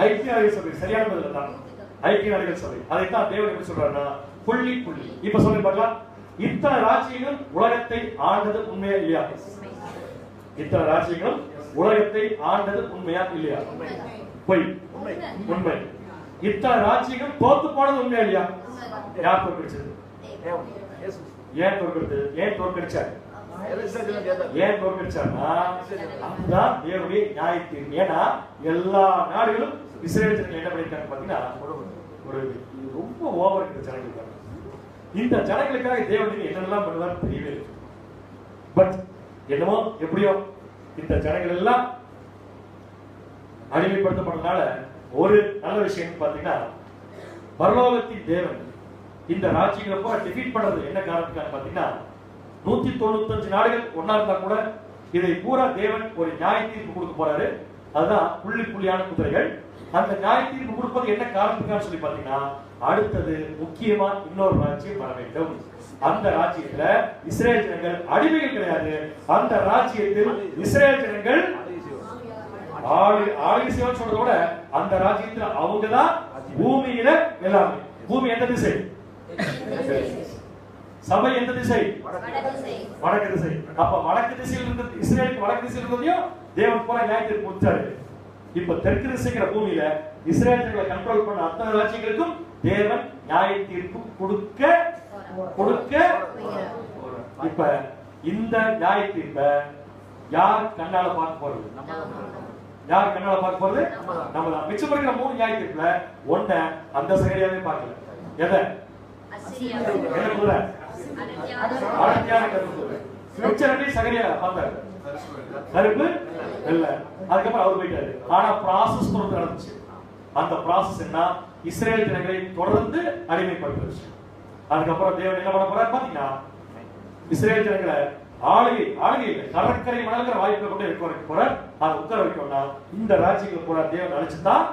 ஐக்கிய நாடுகள் சபை. சரியான பதில் தான், ஐக்கிய நாடுகள் சபை. அதைத்தான் தேவன் எப்படி சொல்றாருன்னா புள்ளி புள்ளி. இப்ப சொல்லி பார்க்கலாம், இத்தனை ராஜ்யங்களும் உலகத்தை ஆண்டது உண்மையா இல்லையா? இத்தனை ராஜ்யங்களும் உலகத்தை ஆண்டது உண்மையா இல்லையா? பொய், உண்மை. இத்தனை ராஜ்யங்கள் தோத்து போனது உண்மையா இல்லையா? யார் தோற்கடிச்சது? ஏன் தோற்கடிச்சது? ஏன் தோற்கடிச்சார்? ஏன் தோற்கடிச்சார்னா அதுதான் தேவனுடைய நியாய தீர்ப்பு. ஏன்னா எல்லா நாடுகளும் இஸ்ரேல் ஜனங்கள் என்ன பண்ணிருக்காங்க பாத்தீங்கன்னா, ஒரு ரொம்ப ஓவர் இந்த ஜனங்களுக்காக. இந்த ஜனங்களுக்காக தேவனுக்கு என்னெல்லாம் பண்ணுவார் தெரியவே இல்லை. பட் என்னமோ எப்படியோ இந்த ஜனங்கள் எல்லாம் அடிமைப்படுத்தப்பட்டதுனால ஒரு நல்ல விஷயம் பாத்தீங்கன்னா, பரலோகத்தின் தேவன் இந்த ராஜ்யங்களை போல டிஃபீட் பண்றது என்ன காரணத்துக்காக பாத்தீங்கன்னா, 195 நாடுகள் ஒன்னா இருந்தா கூட இதை பூரா தேவன் ஒரு நியாய தீர்ப்பு கொடுக்க போறாரு. அதுதான் புள்ளி புள்ளியான குதிரைகள். அந்த நியாய தீர்ப்பு கொடுப்பது என்ன காரணத்துக்காக சொல்லி பாத்தீங்கன்னா, அடுத்தது முக்கியமா இன்னொரு ராஜ்யம் வர வேண்டும். அந்த ராஜ்யத்துல இஸ்ரேல் ஜனங்கள் அடிமைகள் கிடையாது. அந்த ராஜ்யத்தில் இஸ்ரேல் ஜனங்கள் ஆளுகை செய்வான்னு சொல்றத விட அந்த ராஜ்யத்துல அவங்கதான் பூமியில எல்லாமே. பூமி எந்த திசை? சபை எந்த திசை? வடக்கு திசை. அப்ப வடக்கு திசையில் இருந்து இஸ்ரேலுக்கு வடக்கு திசையில் இருந்ததையும் தேவன் போல நியாயத்தை கொடுத்தாரு. இப்ப தெற்கு திசைங்கிற பூமியில இஸ்ரேல் ஜனங்களை கண்ட்ரோல் பண்ண அத்தனை ராஜ்யங்களுக்கும் தேவன் நியாய தீர்ப்பு கொடுக்க. இப்ப இந்த நியாய தீர்ப்பை யார் கண்ணால பார்க்க போறது? யார் கண்ணால பார்க்க போறது? நம்ம தான். மிச்சம் இருக்கிற 3 நியாய தீர்ப்புல ஒண்ண அந்த சகரியாவே பார்க்கல. எதை? என்ன குதிரை? அடக்கியான கருப்பு. மிச்சம் 2 சகரியா பார்த்தாரு. கருப்பு வெள்ளை. அதுக்கப்புறம் அவர் போயிட்டாரு. ஆனா ப்ராசஸ் தொடர்ந்து நடந்துச்சு. அந்த ப்ராசஸ் என்ன? இஸ்ரேல் ஜனங்களை தொடர்ந்து அடிமைப்படுத்துச்சு. அதுக்கப்புறம் தேவன் என்ன பண்ண போறாரு பாத்தீங்கன்னா, இஸ்ரேல் ஜனங்களை ஆளுகை கடற்கரை மணல்கிற வாய்ப்பை கொண்டு வைக்க போறார். அதை உட்கார வைக்கணும்னா இந்த ராஜ்யங்களை போற தேவன் அழைச்சுதான்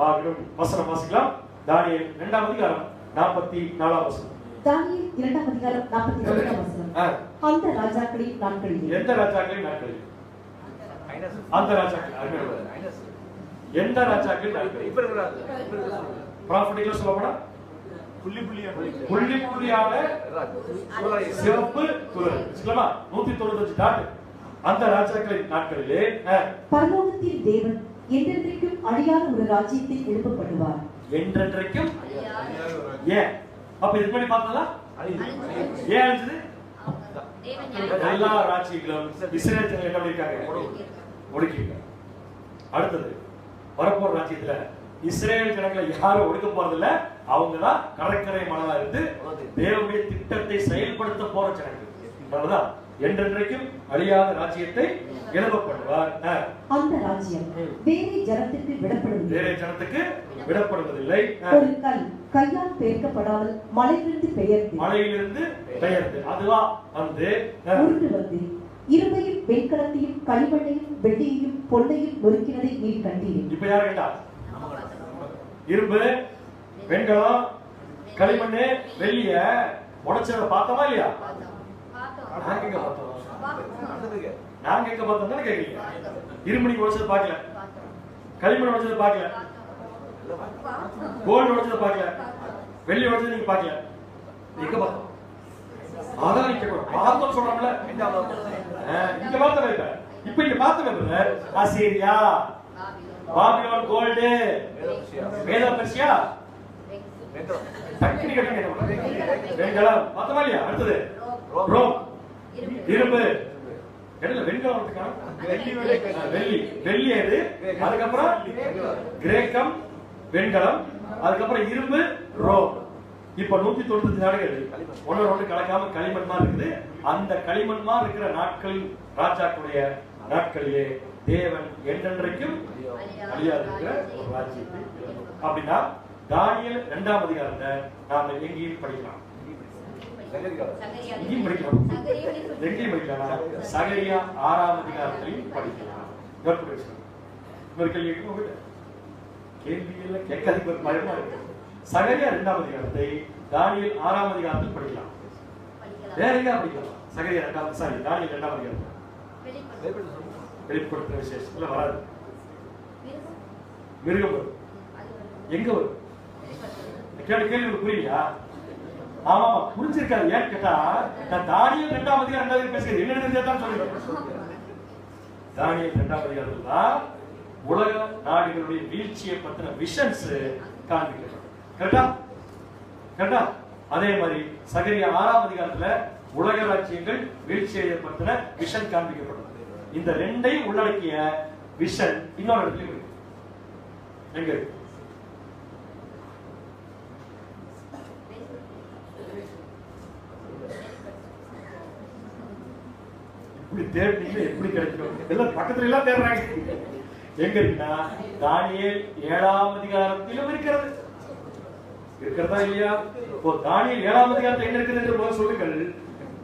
ஆகணும். வசனம் வாசிக்கலாம். தானியேல் 2ஆம் அதிகாரம் 44ஆம் வசனம். தானியேல் 2ஆம் அதிகாரம் 44ஆம் வசனம். அந்த ராஜாக்களின் நாட்களில், எந்த ராஜாக்களின் நாட்களில்? அந்த ராஜாக்கள் எந்த ராஜாக்களின் நாட்களில்? ப்ராஃபட்டிக்கலா சொல்லப்போனா புள்ளி புள்ளியான சிவப்பு குதிரை. 195 டாட். அந்த ராஜாக்களின் நாட்களிலே பரலோகத்தின் தேவன் என்றென்றைக்கும் அழியாத ஒரு ராஜ்யத்தை எழுப்பப்படுவார். என்றென்றைக்கும். ஏன்? அப்ப இது பண்ணி பார்த்தா ஏன் அழிஞ்சது? எல்லா ராஜ்யங்களும் இஸ்ரேல் ஜனங்கள் என்ன பண்ணிருக்காங்க? ஒடுக்கிருக்காங்க. அடுத்தது வரப்போற ராஜ்யத்துல இஸ்ரேல் ஜனங்களை யாரும் ஒடுக்க போறதில்ல. அவங்கதான் கடற்கரை மணலா இருந்து தேவனுடைய திட்டத்தை செயல்படுத்த போற ஜனங்கள். அவ்வளவுதான். என்றென்றைக்கும் அழியாத ராஜ்யத்தை எழுப்பப்படுவார். அந்த ராஜ்யம் வேறே ஜனத்துக்கு விடப்படுவதில்லை. வேறே ஜனத்துக்கு விடப்படுவதில்லை. ஒரு கல் கையால் பெயர்க்கப்படாமல் மலையிலிருந்து பெயர்ந்து அதுவா வந்து உருண்டு வந்து இரும்பையும் வெண்கலத்தையும் களிமண்ணையும் வெள்ளியையும் பொன்னையும் நொறுக்கினதை நீ கண்டீர். இப்ப யார் கேட்டா? இரும்பு, வெண்கலம், களிமண்ணு, வெள்ளிய உடைச்சத பார்த்தோமா இல்லையா? நாங்க எங்க பார்த்தோம்? நாங்க எங்க பார்த்தோம் தானே கேக்குறீங்க? இரும்பு நீங்க உடைச்சத பார்க்கல, களிமண் உடைச்சத பார்க்கல, கோல்டு உடைச்சத பார்க்கல, வெள்ளி உடைச்சத நீங்க பார்க்கல. எங்க பார்த்தோம்? அதான் நீங்க பார்த்தோம் சொல்றோம்ல, இங்க பார்த்தோம். இப்ப இங்க பார்த்தோம் அசீரியா, பாபிலோன் கோல்டு, மேதோ பெர்சியா, வெண்கலம் பார்த்தோமா இல்லையா? அடுத்தது ரோம், இரும்பு, வெண்கலம், வெள்ளி, வெள்ளி அது. அதுக்கப்புறம் கிரேக்கம், வெண்கலம், அதுக்கப்புறம் இரும்பு, ரோம். இப்ப 195 நாடுகள் ஒன்று கலக்காம களிமண்மா இருக்குது. அந்த களிமண்மா இருக்கிற நாட்கள் ராஜாக்களுடைய நாட்களிலே தேவன் என்றென்றைக்கும் அழியாது இருக்கிற ஒரு ராஜ்யத்தை. அப்படின்னா தானியேல் 2ஆம் அதிகாரத்தை நாம எங்கேயும் படிக்கலாம், எங்கேயும் படிக்கலாம், எங்கேயும் படிக்கலாம். சகரியா 6ஆம் அதிகாரத்திலையும் படிக்கலாம். இன்னொரு கேள்வி கேள்வியில கேட்காதீங்க, ஒரு பயமா இருக்கு. சகரியா 2ஆம் அதிகாரத்தை தானியேல் 6ஆம் அதிகாரத்தில் படிக்கலாம். வேற எங்க படிக்கலாம்? சகரியா 2ஆம், சாரி, தானியேல் 2ஆம் அதிகாரம். வெளிப்படுத்துற விசேஷத்துல வராது. மிருகம் வரும். எங்க வரும்? கேள்வி புரியலையா? ஆமா, புரிஞ்சிருக்காது. ஏன்னு கேட்டா, நான் தானியேல் 2ஆம் அதிகாரம் 2ஆவது பேசுகிறேன். என்ன தெரிஞ்சாதான் சொல்லுங்க. தானியேல் 2ஆம் அதிகாரத்துல தான் உலக நாடுகளுடைய வீழ்ச்சியை பத்தின விஷன்ஸ் காண்பிக்கப்படும். கரெக்டா? கரெக்டா? அதே மாதிரி சகரியா 6ஆம் அதிகாரத்துல உலக ராஜ்யங்கள் வீழ்ச்சியை பத்தின விஷன் காண்பிக்கப்படும். இந்த ரெண்டையும் உள்ளடக்கிய விஷன் இன்னொரு இடத்துல இருக்கு. எங்க இருக்கு? இப்படி தேடினீங்க எப்படி கிடைக்கும்? எல்லாம் பக்கத்துல எல்லாம் தேடுறாங்க. எங்க இருக்குன்னா தானியேல் 7ஆம் அதிகாரத்திலும் இருக்கிறது. இருக்கிறதா இல்லையா? இப்போ தானியேல் 7ஆம் அதிகாரத்தில் என்ன இருக்குது என்று முதல்ல சொல்லுங்கள்,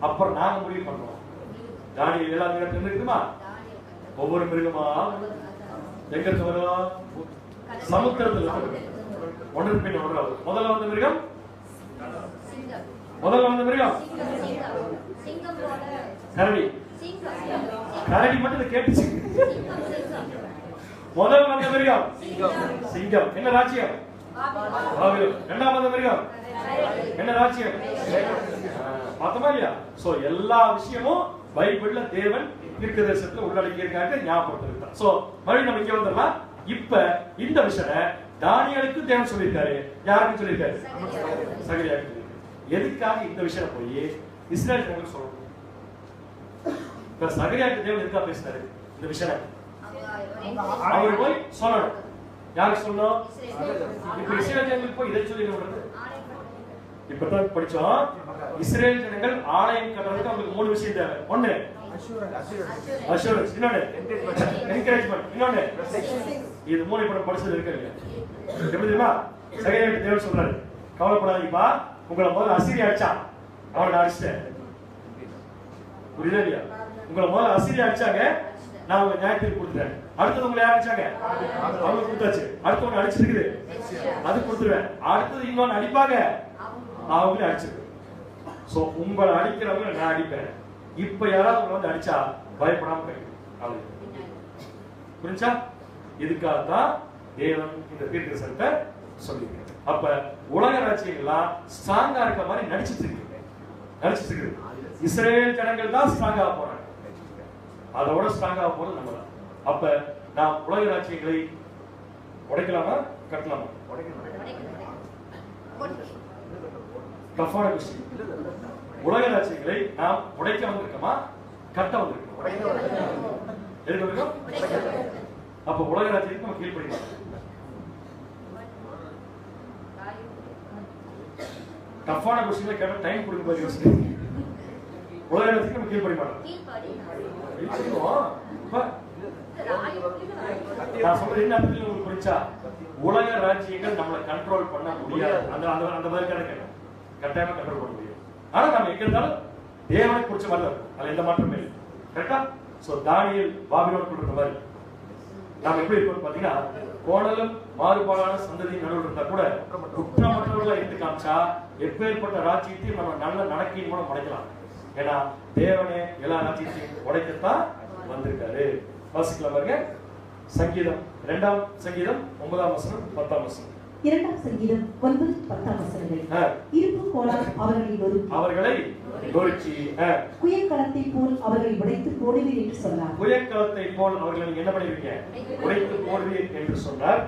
அப்புறம் நாங்க முடிவு பண்றோம். தானியேல் 7ஆம் அதிகாரத்தில் என்ன இருக்குமா? ஒவ்வொரு மிருகமா எங்க இருந்து வரும்? சமுத்திரத்துல ஒன்று பின் ஒன்று. முதல்ல வந்த மிருகம், முதல்ல வந்த மிருகம் கரடி. கரடி மட்டும் கேட்டுச்சு. முதல் வந்த மிருகம் சிங்கம். என்ன ராஜ்யம்? பாபிலோன். இரண்டாம் வந்த மிருகம் என்ன ராஜ்யம்? பார்த்தோமா இல்லையா? சோ எல்லா விஷயமும் பைபிள்ல தேவன் தீர்க்கதரிசனத்துல உள்ளடக்கி இருக்காங்க, ஞாபகப்படுத்திருக்கார். சோ மறுபடியும் நம்ம இங்க வந்துடலாம். இப்ப இந்த விஷயம் தானியேலுக்கு தேவன் சொல்லியிருக்காரு. யாருக்கும் சொல்லியிருக்காரு? சகரியாவுக்கு. எதுக்காக இந்த விஷயம் போய் இஸ்ரேல் ஜனங்களுக்கு சொல்லணும்? இப்ப சகரியாவுக்கு தேவன் எதுக்காக பேசினாரு இந்த விஷயம்? அவர் போய் சொல்லணும். யாருக்கு சொல்லணும்? இப்ப இஸ்ரேல் ஜனங்களுக்கு போய் இதை சொல்லி இப்பதான் படிச்சோம். இஸ்ரேல் ஜனங்கள் ஆலயம் கட்டுறதுக்கு அவங்களுக்கு 3 விஷயம் தேவை. ஒண்ணு அஷூரன்ஸ், இன்னொன்னு என்கரேஜ்மெண்ட், இன்னொன்னு இது 3 இப்ப படிச்சது இருக்கு இல்லையா? எப்படி தெரியுமா? சகரியாவுக்கு தேவன் சொல்றாரு, கவலைப்படாதீங்கப்பா, உங்களை முதல்ல அசீரியா அடிச்சான், அவனை அடிச்சிட்டேன். புரியுதா இல்லையா? உங்களை முதல்ல அசீரியா அடிச்சாங்க, நான் உங்க நியாயத்தீர்ப்பு கொடுத்துட்டேன். அடுத்தது உங்களை யார் அடிச்சாங்க? அவங்க கொடுத்தாச்சு. அடுத்து ஒண்ணு அடிச்சிருக்குது, அது கொடுத்துருவேன். அடுத்தது இன்னொன்னு அடிப்பாங்க, அவங்களே அடிச்சிருக்கு. சோ உங்களை அடிக்கிறவங்க நான் அடிப்பேன். இப்ப யாராவது உங்களை வந்து அடிச்சா பயப்படாம போயிடும். புரிஞ்சா? இதுக்காகத்தான் தேவன் இந்த தீர்க்கதரிசனத்தை சொல்லியிருக்காரு. அப்ப உலக ராஜ்யங்கள்லாம் ஸ்ட்ராங்கா இருக்க மாதிரி நடிச்சிட்டு இருக்கு. இஸ்ரேல் ஜனங்கள் தான் ஸ்ட்ராங்கா போறாங்க. அதோட ஸ்ட்ராங்கா போறது நம்ம தான். அப்ப நாம் உலக ராஜ்யங்களை உடைக்கலாமா கட்டலாமா? டஃபான விஷயம். உலக ராஜ்யங்களை நாம் உடைக்க வந்திருக்கோமா கட்ட வந்திருக்கோம்? எதுக்கு வந்திருக்கோம்? அப்ப உலக ராஜ்யத்துக்கு நம்ம கீழ்ப்படிக்கலாம். டஃபான கொஸ்டின்ல கேட்ட டைம் கொடுக்க மாதிரி யோசிச்சு உலக ராஜ்யத்துக்கு நம்ம கீழ்ப்படி மாட்டோம். நான் சொல்றது என்ன உங்களுக்கு புரிஞ்சா? உலக ராஜ்யங்கள் நம்மளை கண்ட்ரோல் பண்ண முடியாது. அந்த அந்த மாதிரி கேட்டேன், கட்டாயமா கண்ட்ரோல் பண்ண முடியும். ஆனா நம்ம எங்க இருந்தாலும் தேவனுக்கு பிடிச்ச மாதிரி இருக்கும், அதுல எந்த மாற்றமே இல்லை. கரெக்டா? சோ தானியேல் பாபிலோன் கொடுத்த மாதிரி நாம எப்படி இருக்கோம் பாத்தீங்கன்னா, கோணலும் மாறுபாடான சந்ததி நடுவில் இருந்தா கூட குற்றமற்றவர்களா இருந்து காமிச்சா எப்பேற்பட்ட ராஜ்யத்தையும் நம்ம நல்ல நடக்கையும் கூட உடைக்கலாம். ஏன்னா தேவனே எல்லா ராஜ்யத்தையும் உடைக்கத்தான் வந்திருக்காரு. வாசிக்கலாம் பாருங்க. சங்கீதம் 2ஆம் சங்கீதம் 9ஆம் வசனம் 10ஆம் வசனம். 2ஆம் சங்கீதம் 9, 10ஆம் வசனங்கள். இரும்பும் கோலால் அவர்களை நொறுக்கி குயக்களத்தை போல் அவர்களை உடைத்து போடுவீர் என்று சொன்னார். குயக்களத்தை போல் அவர்களை நீங்க என்ன பண்ணுவீங்க? உடைத்து போடுவீர் என்று சொன்னார்.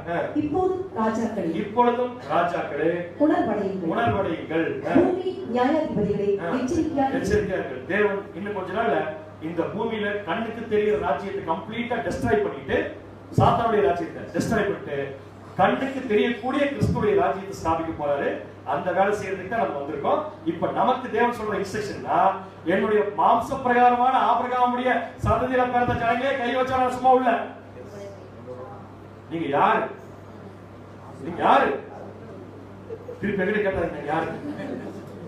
இப்பொழுதும் ராஜாக்களே உணர்வடையுங்கள். பூமி நியாயாதிபதிகளே எச்சரிக்கையார்கள். தேவன் இன்னும் கொஞ்ச நாள்ல இந்த பூமியில கண்ணுக்கு தெரிகிற ராஜ்யத்தை கம்ப்ளீட்டா டெஸ்ட்ராய் பண்ணிட்டு, சாத்தானுடைய ராஜ்யத்தை டெஸ்ட்ராய் பண்ணிட்டு கண்ணுக்கு தெரியக்கூடிய கிறிஸ்துவுடைய ராஜ்யத்தை ஸ்தாபிக்க போறாரு. அந்த வேலை செய்யறதுக்கு தான் நம்ம வந்திருக்கோம். இப்ப நமக்கு தேவன் சொல்ற இன்ஸ்ட்ரக்ஷன்னா, என்னுடைய மாம்ச பிரகாரமான ஆபிரகாமுடைய சந்ததியில பிறந்த ஜனங்களே கை வச்சா நான் சும்மா உள்ள. நீங்க யாரு? நீங்க யாரு? திருப்பி எங்கிட்ட கேட்டாங்க யாரு?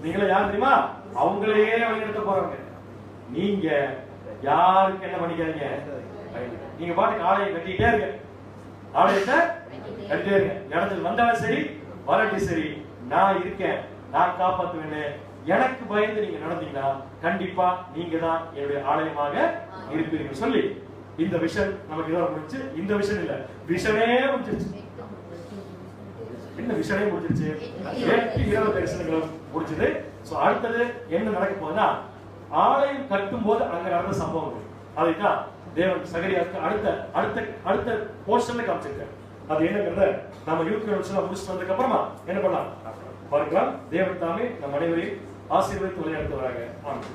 நீங்களே யாரு தெரியுமா? அவங்களையே வழிநடத்த போறவங்க. நீங்க யாருக்கு என்ன பண்ணிக்காதீங்க. நீங்க பாட்டுக்கு ஆலயம் கட்டிட்டே இருக்க, ஆலயத்தை கட்டிட்டே இருக்க. இடத்துல வந்தாலும் சரி வராட்டி சரி, நான் இருக்கேன், நான் காப்பாத்துவேன். எனக்கு பயந்து நீங்க நடந்தீங்கன்னா கண்டிப்பா நீங்க தான் என்னுடைய ஆலயமாக இருப்பீர்கள் சொல்லி இந்த விஷன் நமக்கு இதோட முடிச்சு. இந்த விஷன் இல்ல, விஷனே முடிச்சிருச்சு. என்ன விஷனே முடிச்சிருச்சு? 8 தரிசனங்களும் முடிச்சது. சோ அடுத்தது என்ன நடக்க போகுதுன்னா, ஆலயம் கட்டும் போது அங்க நடந்த சம்பவங்கள், அதைத்தான் தேவன் சகரியாவுக்கு அடுத்த போர்ஷன்ல காமிச்சிருக்காரு. அது என்னங்கிறத நம்ம யூத் கன்வென்ஷன்ல முடிச்சுட்டு வந்ததுக்கு அப்புறமா என்ன பண்ணலாம் பார்க்கலாம். தேவன் தாமே நம் அனைவரையும் ஆசீர்வதித்து விளையாடுத்து வராங்க. ஆமென்.